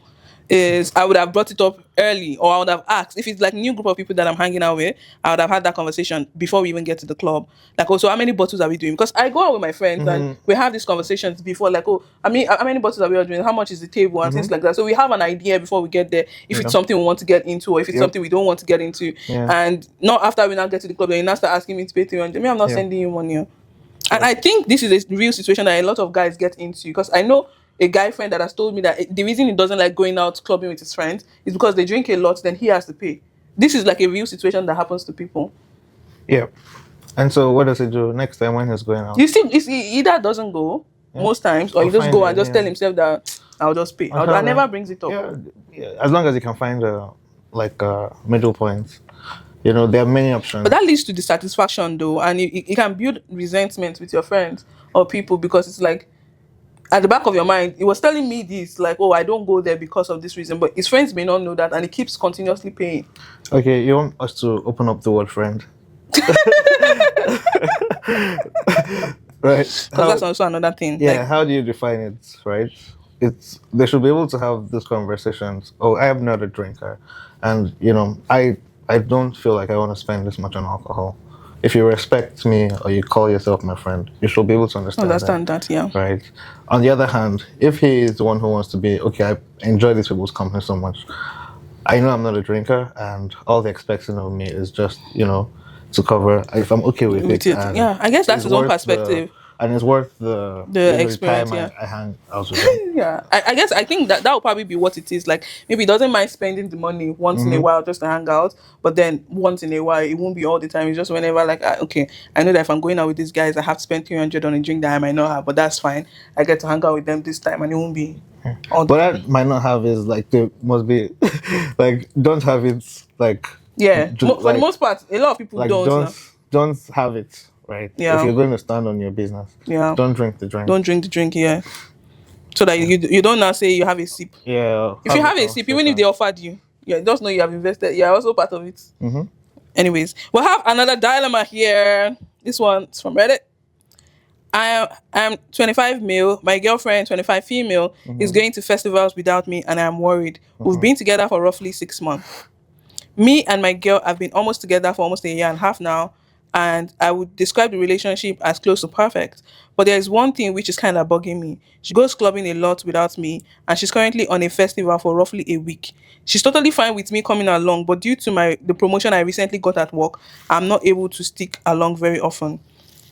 is I would have brought it up early, or I would have asked. If it's like a new group of people that I'm hanging out with, I would have had that conversation before we even get to the club. Like, also, how many bottles are we doing? Because I go out with my friends and we have these conversations before, like, how many bottles are we ordering? How much is the table and things like that. So we have an idea before we get there if it's something we want to get into, or if it's something we don't want to get into. Yeah. And not after we now get to the club, then you now start asking me to pay 300. I'm not sending you money. And I think this is a real situation that a lot of guys get into, because I know a guy friend that has told me that the reason he doesn't like going out clubbing with his friends is because they drink a lot, then he has to pay. This is like a real situation that happens to people. Yeah. And so what does he do next time when he's going out? He either doesn't go most times, or he just go and just tell himself that I'll just pay. I never brings it up. Yeah, as long as he can find a middle point. There are many options. But that leads to dissatisfaction though, and it can build resentment with your friends or people, because it's like, at the back of your mind, he was telling me this, like, oh, I don't go there because of this reason, but his friends may not know that, and he keeps continuously paying. Okay, you want us to open up the word friend? Right. Because that's also another thing. Yeah, like, how do you define it, right? They should be able to have these conversations. Oh, I am not a drinker, and I don't feel like I want to spend this much on alcohol. If you respect me or you call yourself my friend, you should be able to understand that, yeah. Right. On the other hand, if he is the one who wants to be, okay, I enjoy these people's company so much, I know I'm not a drinker, and all they're expecting of me is just, to cover, if I'm okay with it. Yeah, I guess that's his own perspective. And it's worth the experience, time I hang out with him. Yeah, I think that will probably be what it is. Like, maybe he doesn't mind spending the money once in a while just to hang out, but then once in a while, it won't be all the time. It's just whenever, like, okay, I know that if I'm going out with these guys, I have to spend 300 on a drink that I might not have, but that's fine. I get to hang out with them this time, and it won't be But that might not have is like they must be like don't have it like for the most part, a lot of people like don't have it right. Yeah. If you're going to stand on your business, don't drink the drink. Don't drink the drink, so that you don't now say you have a sip. Yeah. If you have a sip, even if they offered you, just know you have invested. You're also part of it. Anyways, we'll have another dilemma here. This one's from Reddit. I'm 25 male. My girlfriend, 25 female, is going to festivals without me, and I'm worried. We've been together for roughly 6 months. Me and my girl have been almost together for almost a year and a half now, and I would describe the relationship as close to perfect. But there is one thing which is kind of bugging me. She goes clubbing a lot without me, and she's currently on a festival for roughly a week. She's totally fine with me coming along, but due to the promotion I recently got at work, I'm not able to stick along very often.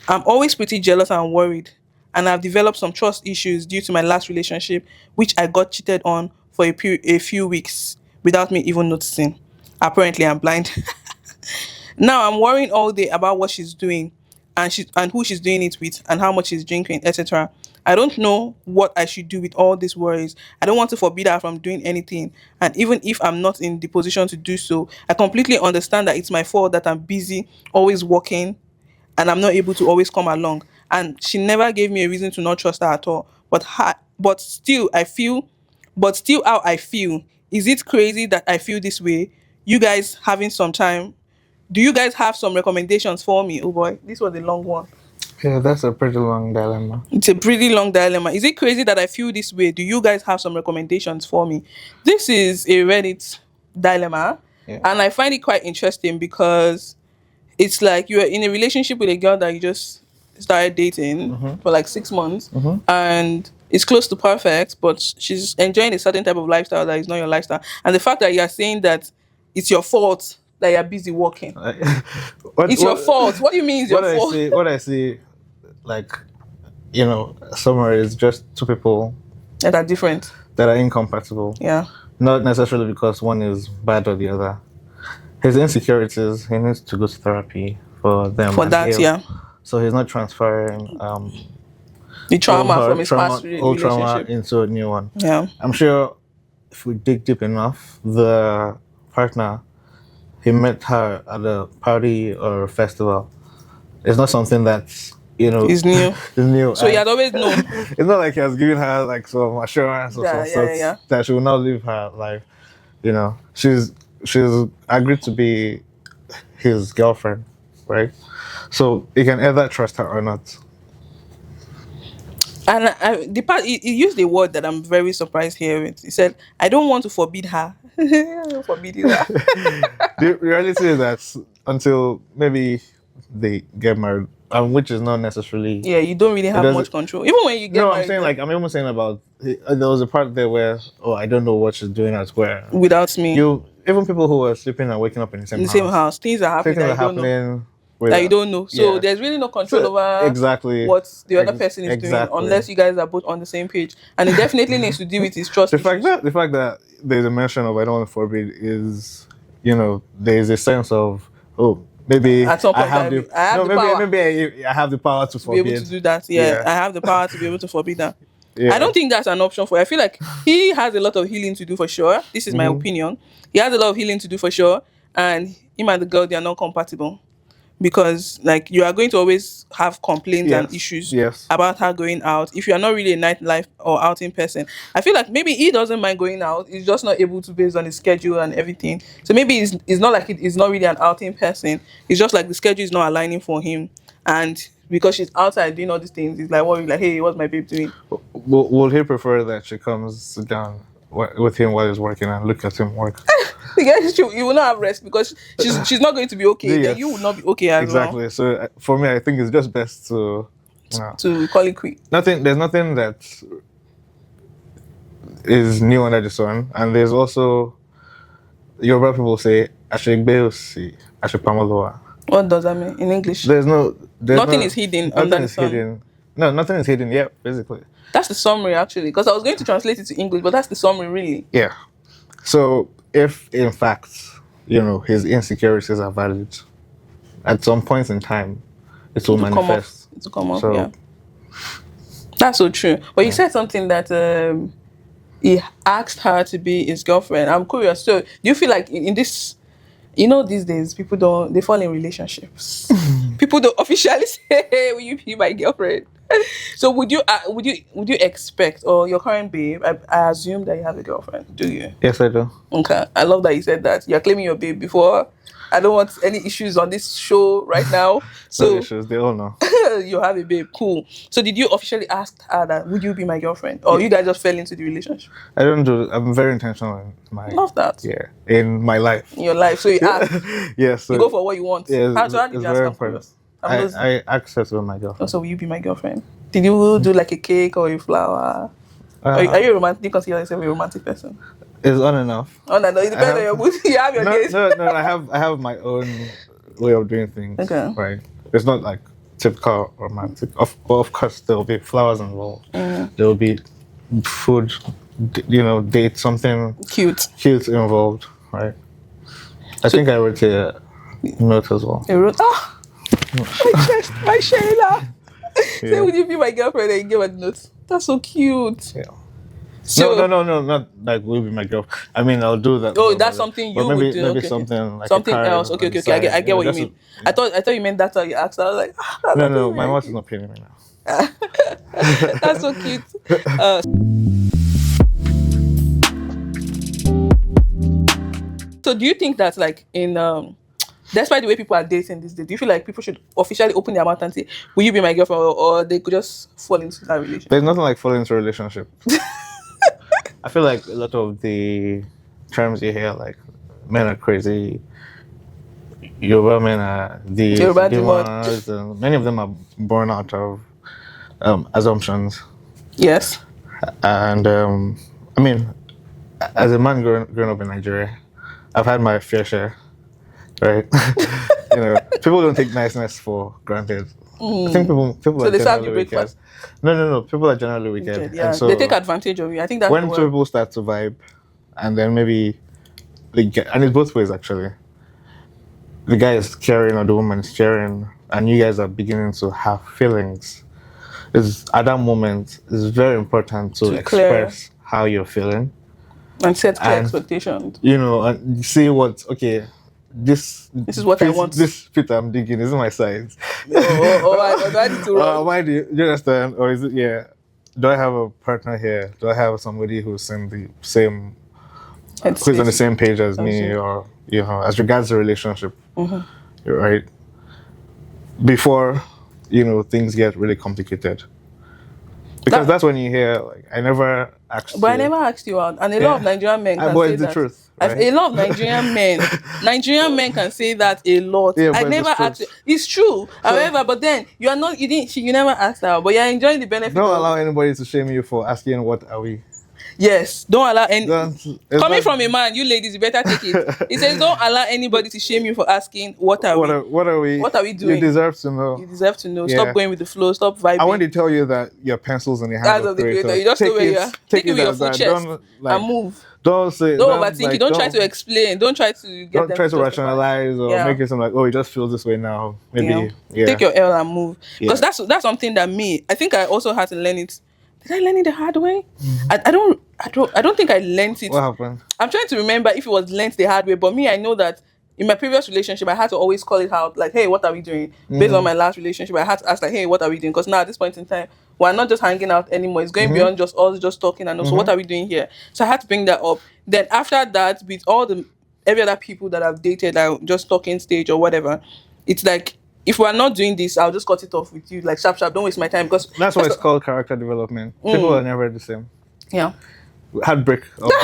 I'm always pretty jealous and worried, and I've developed some trust issues due to my last relationship, which I got cheated on for a few weeks without me even noticing. Apparently, I'm blind. Now I'm worrying all day about what she's doing and who she's doing it with and how much she's drinking, etc. I don't know what I should do with all these worries. I don't want to forbid her from doing anything. And even if I'm not in the position to do so, I completely understand that it's my fault that I'm busy, always working, and I'm not able to always come along. And she never gave me a reason to not trust her at all. But still how I feel. Is it crazy that I feel this way? You guys having some time. Do you guys have some recommendations for me? Oh boy, this was a long one. Yeah, that's a pretty long dilemma. It's a pretty long dilemma. Is it crazy that I feel this way? Do you guys have some recommendations for me? This is a Reddit dilemma. And I find it quite interesting because it's like you're in a relationship with a girl that you just started dating for like 6 months and it's close to perfect, but she's enjoying a certain type of lifestyle that is not your lifestyle. And the fact that you're saying that it's your fault that you're busy working. It's your fault. What do you mean it's your fault? What I see, like, somewhere is just two people that are different. That are incompatible. Yeah. Not necessarily because one is bad or the other. His insecurities, he needs to go to therapy for them. For that, yeah. So he's not transferring the trauma from his past old trauma into a new one. Yeah. I'm sure if we dig deep enough, the partner, he met her at a party or a festival. It's not something that's, is new. It's new. So he had always known. It's not like he has given her like some assurance or that she will not live her life. She's agreed to be his girlfriend, right? So he can either trust her or not. And he used a word that I'm very surprised hearing. He said, "I don't want to forbid her." Forbid her. The reality is that until maybe they get married, which is not necessarily. Yeah, you don't really have much control. Even when you get married. I'm even saying about there was a part there where I don't know what she's doing at where without me. Even people who are sleeping and waking up in the same house. Things are happening. That you don't know. So there's really no control over what the other person is doing unless you guys are both on the same page. And it definitely needs to do with his trust. The fact that there's a mention of I don't want to forbid is, there's a sense of maybe at some point I have the power. Maybe I have the power to forbid. Be able to do that. Yeah, I have the power to be able to forbid that. Yeah. I don't think that's an option for you. I feel like he has a lot of healing to do for sure. This is my opinion. He has a lot of healing to do for sure. And him and the girl, they are not compatible. Because you are going to always have complaints and issues about her going out. If you are not really a nightlife or outing person, I feel like maybe he doesn't mind going out. He's just not able to based on his schedule and everything. So maybe it's not like he's not really an outing person. It's just like the schedule is not aligning for him. And because she's outside doing all these things, he's like, hey, what's my babe doing? Will he prefer that she comes down with him while he's working and look at him work? You will not have rest because she's not going to be okay. Yes. Then you will not be okay as well. Exactly. So for me, I think it's just best to call it quit. There's nothing that is new under the sun, and there's also Yoruba people say "Ashegbeosi, Ashepamoloa." What does that mean in English? Nothing is hidden under the sun. No, nothing is hidden. Yeah, basically. That's the summary actually, because I was going to translate it to English, but that's the summary really. Yeah. So if in fact, his insecurities are valid, at some point in time, it will manifest. It will come up, yeah. That's so true. But you said something that he asked her to be his girlfriend. I'm curious. So, do you feel like in this, these days people they fall in relationships. People don't officially say, "Hey, will you be my girlfriend?" So, would you expect, or your current babe? I assume that you have a girlfriend. Do you? Yes, I do. Okay, I love that you said that. You're claiming your babe before. I don't want any issues on this show right now. So no issues. They all know. you have a babe. Cool. So did you officially ask her that would you be my girlfriend, or you guys just fell into the relationship? I don't do. I'm very intentional in my. Love that. Yeah, in my life. In your life, so you ask. Yes. So you go for what you want. Yeah, How did you ask her first? I asked her to be my girlfriend. So will you be my girlfriend? Did you do like a cake or a flower? Are you a romantic? Do you consider yourself a romantic person? It's on enough. Oh no, it depends on your mood. You have your days. No. I have my own way of doing things. Okay. Right. It's not like typical romantic. Of course, there will be flowers involved. There will be food. Date, something cute involved. Right. I think I wrote a note as well. You wrote, my chest, my Shayla. Yeah. Say, would you be my girlfriend? And you give a note. That's so cute. Yeah. So, no, not like will be my girlfriend. I mean, I'll do that. Oh, that's something you would do. Maybe something like something else. Okay. I get what you mean. I thought you meant that's how you asked. I was like, no, my mouth is not paining me now. That's so cute. So, do you think that like despite the way people are dating these days, do you feel like people should officially open their mouth and say, "Will you be my girlfriend?" or they could just fall into that relationship? There's nothing like falling into a relationship. I feel like a lot of the terms you hear, like men are crazy, Yoruba men are the demons, and many of them are born out of assumptions. Yes. And I mean, as a man growing up in Nigeria, I've had my fair share, right? People don't take niceness for granted. I think people so are they serve you breakfast? No. People are generally wicked. Yeah, so they take advantage of you. I think that's when people start to vibe, and then maybe and it's both ways actually. The guy is caring or the woman is caring, and you guys are beginning to have feelings. At that moment, it's very important to express how you're feeling and set clear expectations. And see this is what I want. This fit I'm digging. This is my size. I need to run. Why do you understand? Or is it, do I have a partner here? Do I have somebody who's in the same, who's on the same page as me? Or, as regards the relationship, right? Before, things get really complicated. Because that's when you hear, like, I never asked you. But I never asked you out. And a lot of Nigerian men can say that. The truth. Right? A lot of Nigerian men can say that a lot. Yeah, I never asked you. It's true. However, but then you never asked her, but you're enjoying the benefit. Don't allow anybody to shame you for asking what are we. Yes, don't allow any. Coming from a man, you ladies, you better take it. He says, don't allow anybody to shame you for asking what are we. What are we? What are we doing? You deserve to know. You deserve to know. Stop going with the flow. Stop vibing. I want to tell you that your pencils in your hands of the creator. You just know where you are. Take it with your full chest and move. Don't say. Don't overthink it. Don't try to explain. Don't try to get. Don't try to rationalize or make it sound like, it just feels this way now. Maybe. Take your L and move. Because that's something that I think I also had to learn it. Did I learn it the hard way? I don't think I learned it. What happened? I'm trying to remember if it was learned the hard way, but I know that in my previous relationship, I had to always call it out, like, hey, what are we doing? Based on my last relationship, I had to ask, like, hey, what are we doing? Because now at this point in time, we're not just hanging out anymore. It's going beyond just us just talking and also what are we doing here? So I had to bring that up. Then after that, with every other people that I've dated, like just talking stage or whatever, it's like, if we're not doing this, I'll just cut it off with you, like sharp. Don't waste my time, because that's why it's called character development. People are never the same. Yeah. Break fast.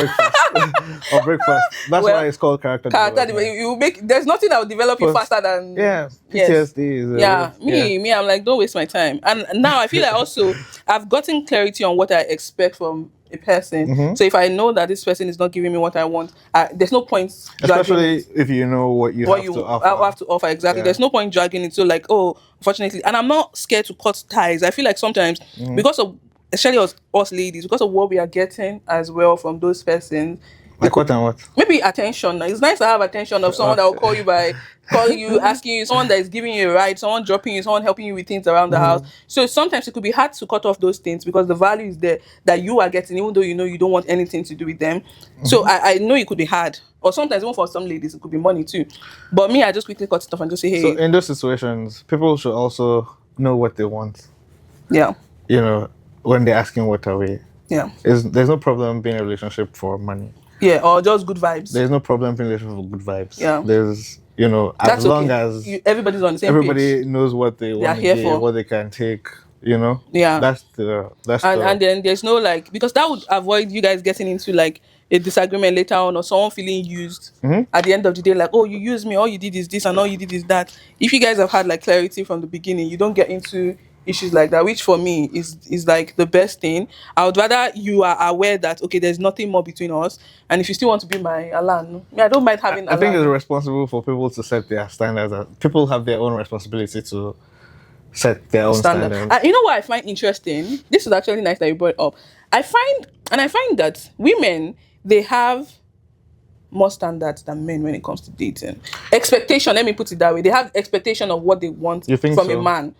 That's why it's called character development. There's nothing that will develop you faster than PTSD. Me. I'm like, don't waste my time. And now I feel like also I've gotten clarity on what I expect from a person. So if I know that this person is not giving me what I want, there's no point. Especially if you know what you have to offer. Exactly. There's no point dragging it. So like, unfortunately, and I'm not scared to cut ties. I feel like sometimes because of, especially us ladies, because of what we are getting as well from those persons, Like what and what? Maybe attention. It's nice to have attention of someone that will call you, asking you, someone that is giving you a ride, someone dropping you, someone helping you with things around the house. So sometimes it could be hard to cut off those things because the value is there that you are getting, even though you know you don't want anything to do with them. So I know it could be hard. Or sometimes even for some ladies, it could be money too. But me, I just quickly cut it off and just say, hey. So in those situations, people should also know what they want. Yeah. You know, when they're asking what away. Yeah. There's no problem being in a relationship for money. Yeah, or just good vibes. There's no problem being in a relationship for good vibes. Yeah. There's, you know, as long as everybody's on the same everybody page. knows what they want to get, what they can take, you know. Yeah. And then there's no like, because that would avoid you guys getting into like a disagreement later on, or someone feeling used at the end of the day, like, oh, you used me, all you did is this and all you did is that. If you guys have had like clarity from the beginning, you don't get into issues like that, which for me is like the best thing. I would rather you are aware that okay, there's nothing more between us, and if you still want to be my Alan, I don't mind having I think it's responsible for people to set their standards. People have their own responsibility to set their own standards. You know what I find interesting? This is actually nice that you brought it up. I find that women, they have more standards than men when it comes to dating. Expectation, let me put it that way. They have expectation of what they want from a man.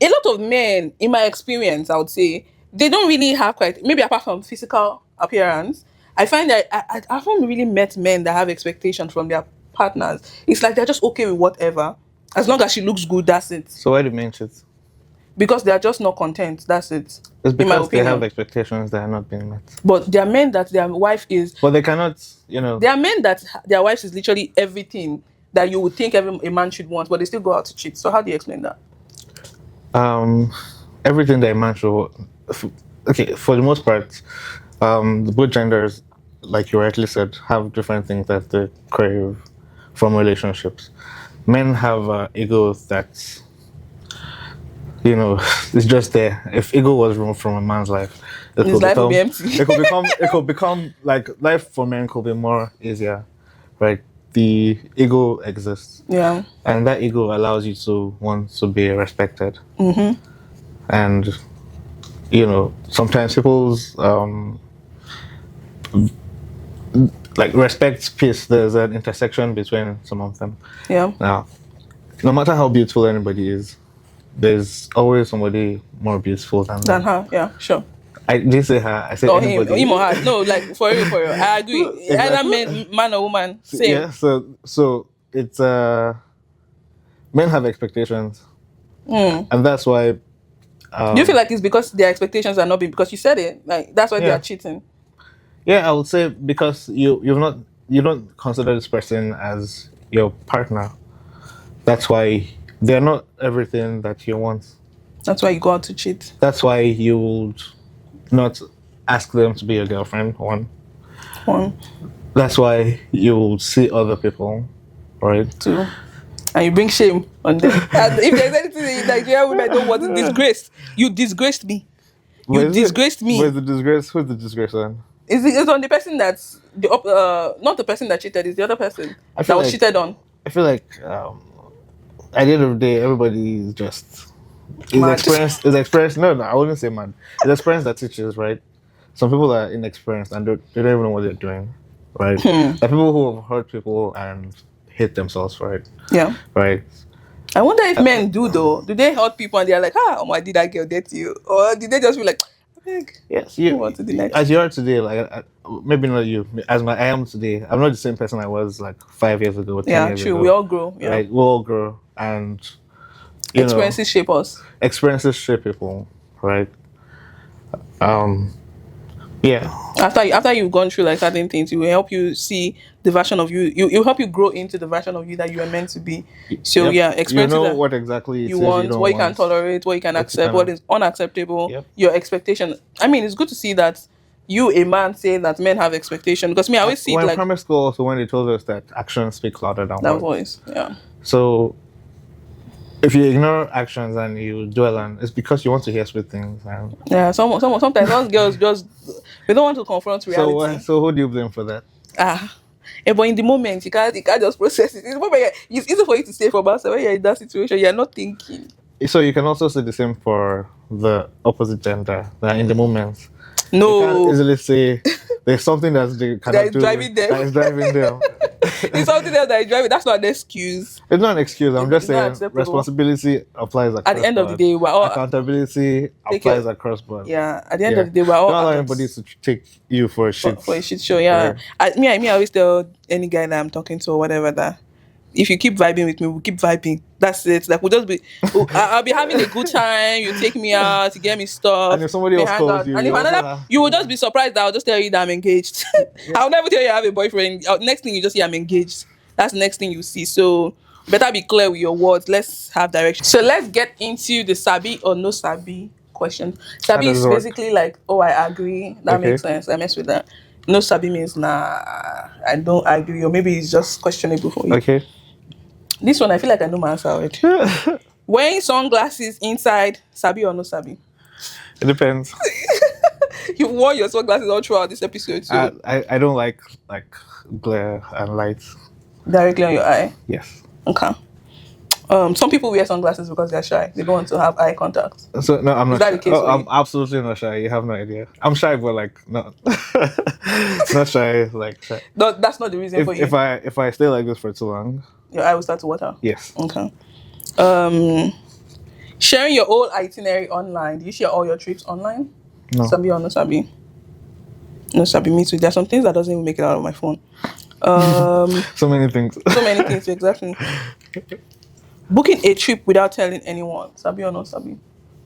A lot of men, in my experience, I would say, they don't really have quite, maybe apart from physical appearance, I find that I haven't really met men that have expectations from their partners. It's like they're just okay with whatever. As long as she looks good, that's it. So why do men cheat? Because they are just not content, that's it. It's because they have expectations that are not being met. But there are men that their wife is... But they cannot, you know... There are men that their wife is literally everything that you would think a man should want, but they still go out to cheat. So how do you explain that? Everything that a man should... Okay, for the most part, both genders, like you rightly said, have different things that they crave from relationships. Men have ego that's... You know, it's just there. If ego was removed from a man's life, his life would be empty. It could become like life for men could be more easier, right? The ego exists, yeah, and that ego allows you to want to be respected. And you know, sometimes people's like respect, peace. There's an intersection between some of them. Yeah. Now, no matter how beautiful anybody is, there's always somebody more beautiful than her. Yeah, sure. I didn't say her. I said anybody. Him or her. No, like for real. I agree. Exactly. Either man or woman. Same. Yeah. So it's men have expectations, and that's why. Do you feel like it's because their expectations are not being, because you said it, like that's why they are cheating? Yeah, I would say because you don't consider this person as your partner. That's why they're not everything that you want. That's why you go out to cheat. That's why you would not ask them to be your girlfriend. One. That's why you will see other people, right? Two. And you bring shame on them. And if there's anything in Nigeria women don't want to disgrace, you disgraced me. You disgraced me. Where's the disgrace? Who's the disgrace on? It's on the person that's not the person that cheated. It's the other person that was cheated on. I feel like at the end of the day, everybody is just experience. No, I wouldn't say man. It's experience that teaches, right? Some people are inexperienced and they don't even know what they're doing, right? There are people who have hurt people and hate themselves for it. Yeah. Right. I wonder if men do though. Do they hurt people and they're like, why did that girl date you? Or did they just be like, yes, you want to the next. As you are today, like maybe not you, I am today. I'm not the same person I was like 5 years ago. 10 years ago. We all grow. Yeah, right? We all grow, and experiences shape us. Experiences shape people, right? Yeah. After you've gone through like certain things, it will help you see the version of you. It will help you grow into the version of you that you are meant to be. So experiences. You know what exactly you want, what you can tolerate, what you can accept, what is unacceptable. Yep. Your expectation. I mean, it's good to see that you, a man, say that men have expectation, because I always see it like primary school also, when they told us that actions speak louder than voice. Yeah. So if you ignore actions and you dwell on, it's because you want to hear sweet things. Yeah, sometimes those girls just they don't want to confront reality. So who do you blame for that? But in the moment, you can't just process it. In the moment, it's easy for you to say from outside when you're in that situation, you're not thinking. So you can also say the same for the opposite gender. That in the moment, no, you can't easily say there's something that they cannot do. Driving them. That is driving them. It's something else that is driving. That's not an excuse. It's not an excuse. I'm just saying responsibility applies across. At the end of the day, accountability applies across board. Yeah. At the end of the day, we're all don't allow anybody to take you for a shit. For a shit show, yeah. I always tell any guy that I'm talking to or whatever that if you keep vibing with me, we'll keep vibing. That's it. Like we'll just be. I'll be having a good time. You take me out, you get me stuff. And if somebody else calls you, and if you will just be surprised that I'll just tell you that I'm engaged. I'll never tell you I have a boyfriend. Next thing you just see I'm engaged. That's the next thing you see. So better be clear with your words. Let's have direction. So let's get into the Sabi or no Sabi question. Sabi is basically like, oh, I agree. That makes sense. I mess with that. No Sabi means nah, I don't agree, or maybe it's just questionable for you. Okay. This one, I feel like I know my answer already. Wearing sunglasses inside, Sabi or no Sabi? It depends. You wore your sunglasses all throughout this episode, so I don't like glare and light directly on your eye. Yes. Okay. Some people wear sunglasses because they're shy. They don't want to have eye contact. So no, I'm not. Is that the case? I'm absolutely not shy. You have no idea. I'm shy, but like not, not shy. Like shy. No, that's not the reason for you. If I stay like this for too long, your eye will start to water. Yes. Okay. Sharing your whole itinerary online. Do you share all your trips online? No. Sabi or no Sabi? No Sabi, me too. There are some things that doesn't even make it out of my phone. So many things. So many things, exactly. Booking a trip without telling anyone. Sabi or no Sabi? Do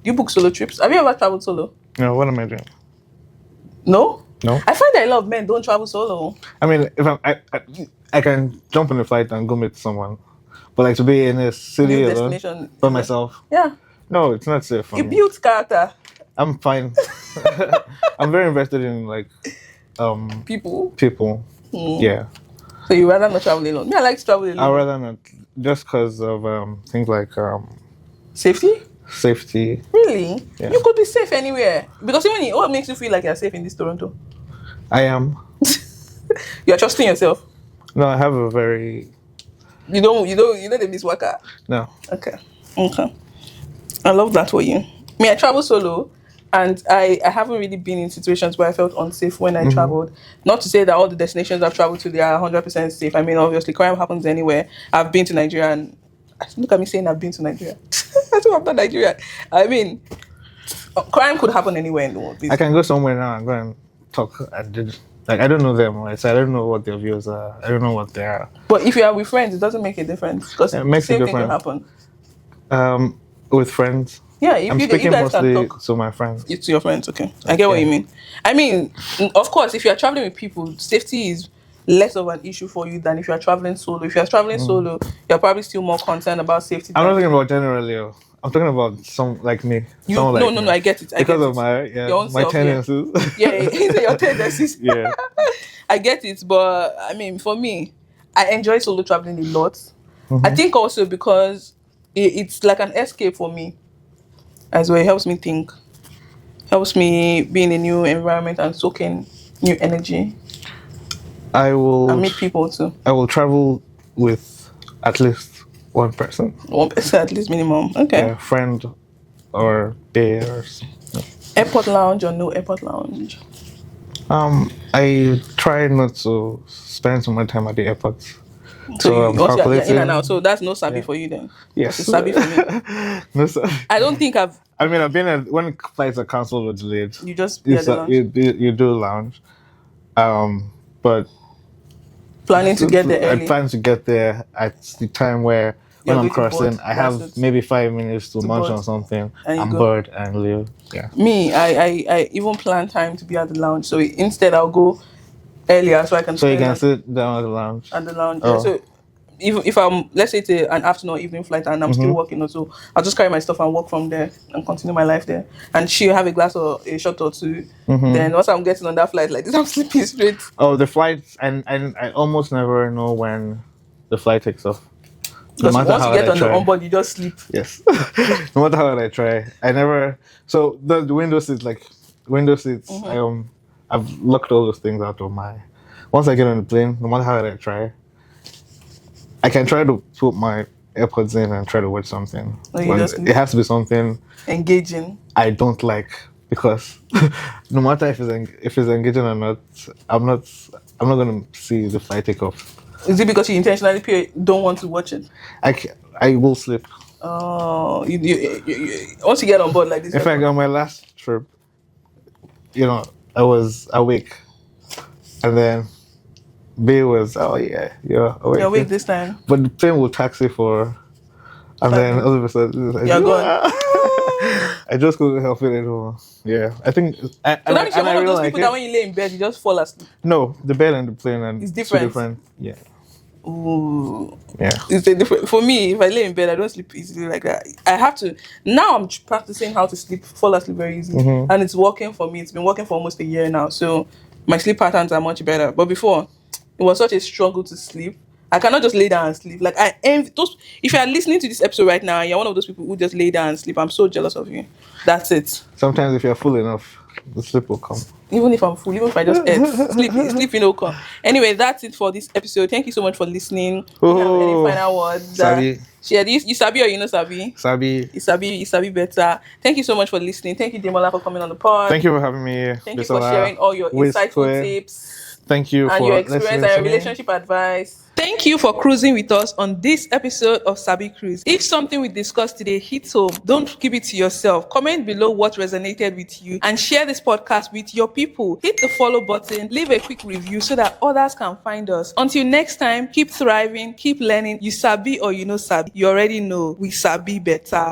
you book solo trips? Have you ever traveled solo? No, what am I doing? No? No. I find that a lot of men don't travel solo. I mean, if I can jump on a flight and go meet someone. But like to be in a city alone by myself. Yeah. No, it's not safe for me. You build character. I'm fine. I'm very invested in like people. Yeah. So you rather not travel alone? Me, I like to travel alone. I'd rather not, just because of things like safety. Safety. Really? Yeah. You could be safe anywhere. Because even what makes you feel like you're safe in this Toronto? I am. You're trusting yourself. No, I have a very. You know the Miss Waka. No. Okay. I love that for you. Me, I travel solo, and I haven't really been in situations where I felt unsafe when I traveled. Not to say that all the destinations I've traveled to, they are 100% safe. I mean, obviously, crime happens anywhere. I've been to Nigeria, and look at me saying I've been to Nigeria. I think I'm not Nigerian. I mean, crime could happen anywhere in the world. I can go somewhere now and go and talk. I don't know them. Right? So I don't know what their views are. I don't know what they are. But if you are with friends, it doesn't make a difference because it makes same a thing can happen. With friends. Yeah, if I'm you speaking guys mostly can talk to my friends. To your friends, okay. I get what you mean. I mean, of course, if you are traveling with people, safety is less of an issue for you than if you are traveling solo. If you are traveling solo, you're probably still more concerned about safety. I'm not talking about generally. I'm talking about some like me. No, I get it. Because of my tendencies. Yeah, your tendencies. Yeah. I get it, but I mean, for me, I enjoy solo traveling a lot. I think also because it's like an escape for me as well. It helps me think. Helps me be in a new environment and soak in new energy. I meet people too. I will travel with at least one person. One person at least minimum. Okay. A friend or bae or something. Airport lounge or no airport lounge? I try not to spend so much time at the airport. So I'm calculating. You're in and out. So that's no Sabi for you then? Yes. It's Sabi for me. No Sabi. I don't think I've been when flights are cancelled or delayed. You just be at the lounge. You do lounge. But planning to get there early. I plan to get there at the time where when I'm crossing, I have maybe 5 minutes to munch on something. I'm bored and leave. Yeah. Me, I even plan time to be at the lounge. So instead, I'll go earlier so I can. So you can sit down at the lounge. At the lounge. Oh. Yeah, so if I'm, let's say it's an afternoon or evening flight and I'm still working, so I'll just carry my stuff and walk from there and continue my life there. And she'll have a glass or a shot or two. Then once I'm getting on that flight like this, I'm sleeping straight. Oh, the flights, and I almost never know when the flight takes off. Because once you get on the onboard, you just sleep. Yes. No matter how hard I try, I never. So the window seats, I've locked all those things out of my. Once I get on the plane, no matter how hard I try, I can try to put my AirPods in and try to watch something. It has to be something engaging. I don't like because no matter if it's engaging or not, I'm not gonna see the flight take off. Is it because you intentionally don't want to watch it? I will sleep. Oh, once you get on board like this. In fact, on my last trip, I was awake, and then Bay was, oh yeah, you're awake. You're awake this time. But the plane will taxi for, and then all of a sudden, you're gone. I just couldn't help it anymore. Yeah, I think. So that means you're one of those people that when you lay in bed, you just fall asleep. No, the bed and the plane and it's different. Different. Yeah. Ooh. Yeah. It's a different. For me, if I lay in bed, I don't sleep easily like that. I have to. Now I'm practicing how to fall asleep very easily, and it's working for me. It's been working for almost a year now, so my sleep patterns are much better. But before, it was such a struggle to sleep. I cannot just lay down and sleep. Like I envy those. If you are listening to this episode right now, you're one of those people who just lay down and sleep. I'm so jealous of you. That's it. Sometimes if you're full enough, the sleep will come. Even if I'm full, even if I just ate, sleep will come. Anyway, that's it for this episode. Thank you so much for listening. Do you have any final words? Sabi. You sabi or you know sabi? Sabi. You sabi better. Thank you so much for listening. Thank you, Demola, for coming on the pod. Thank you for having me. Thank you for sharing all your insightful tips. Thank you and for your experience and your relationship advice. Thank you for cruising with us on this episode of Sabi Cruise. If something we discussed today hits home, don't keep it to yourself. Comment below what resonated with you and share this podcast with your people. Hit the follow button, leave a quick review so that others can find us. Until next time, keep thriving, keep learning. You sabi or you know sabi. You already know we sabi better.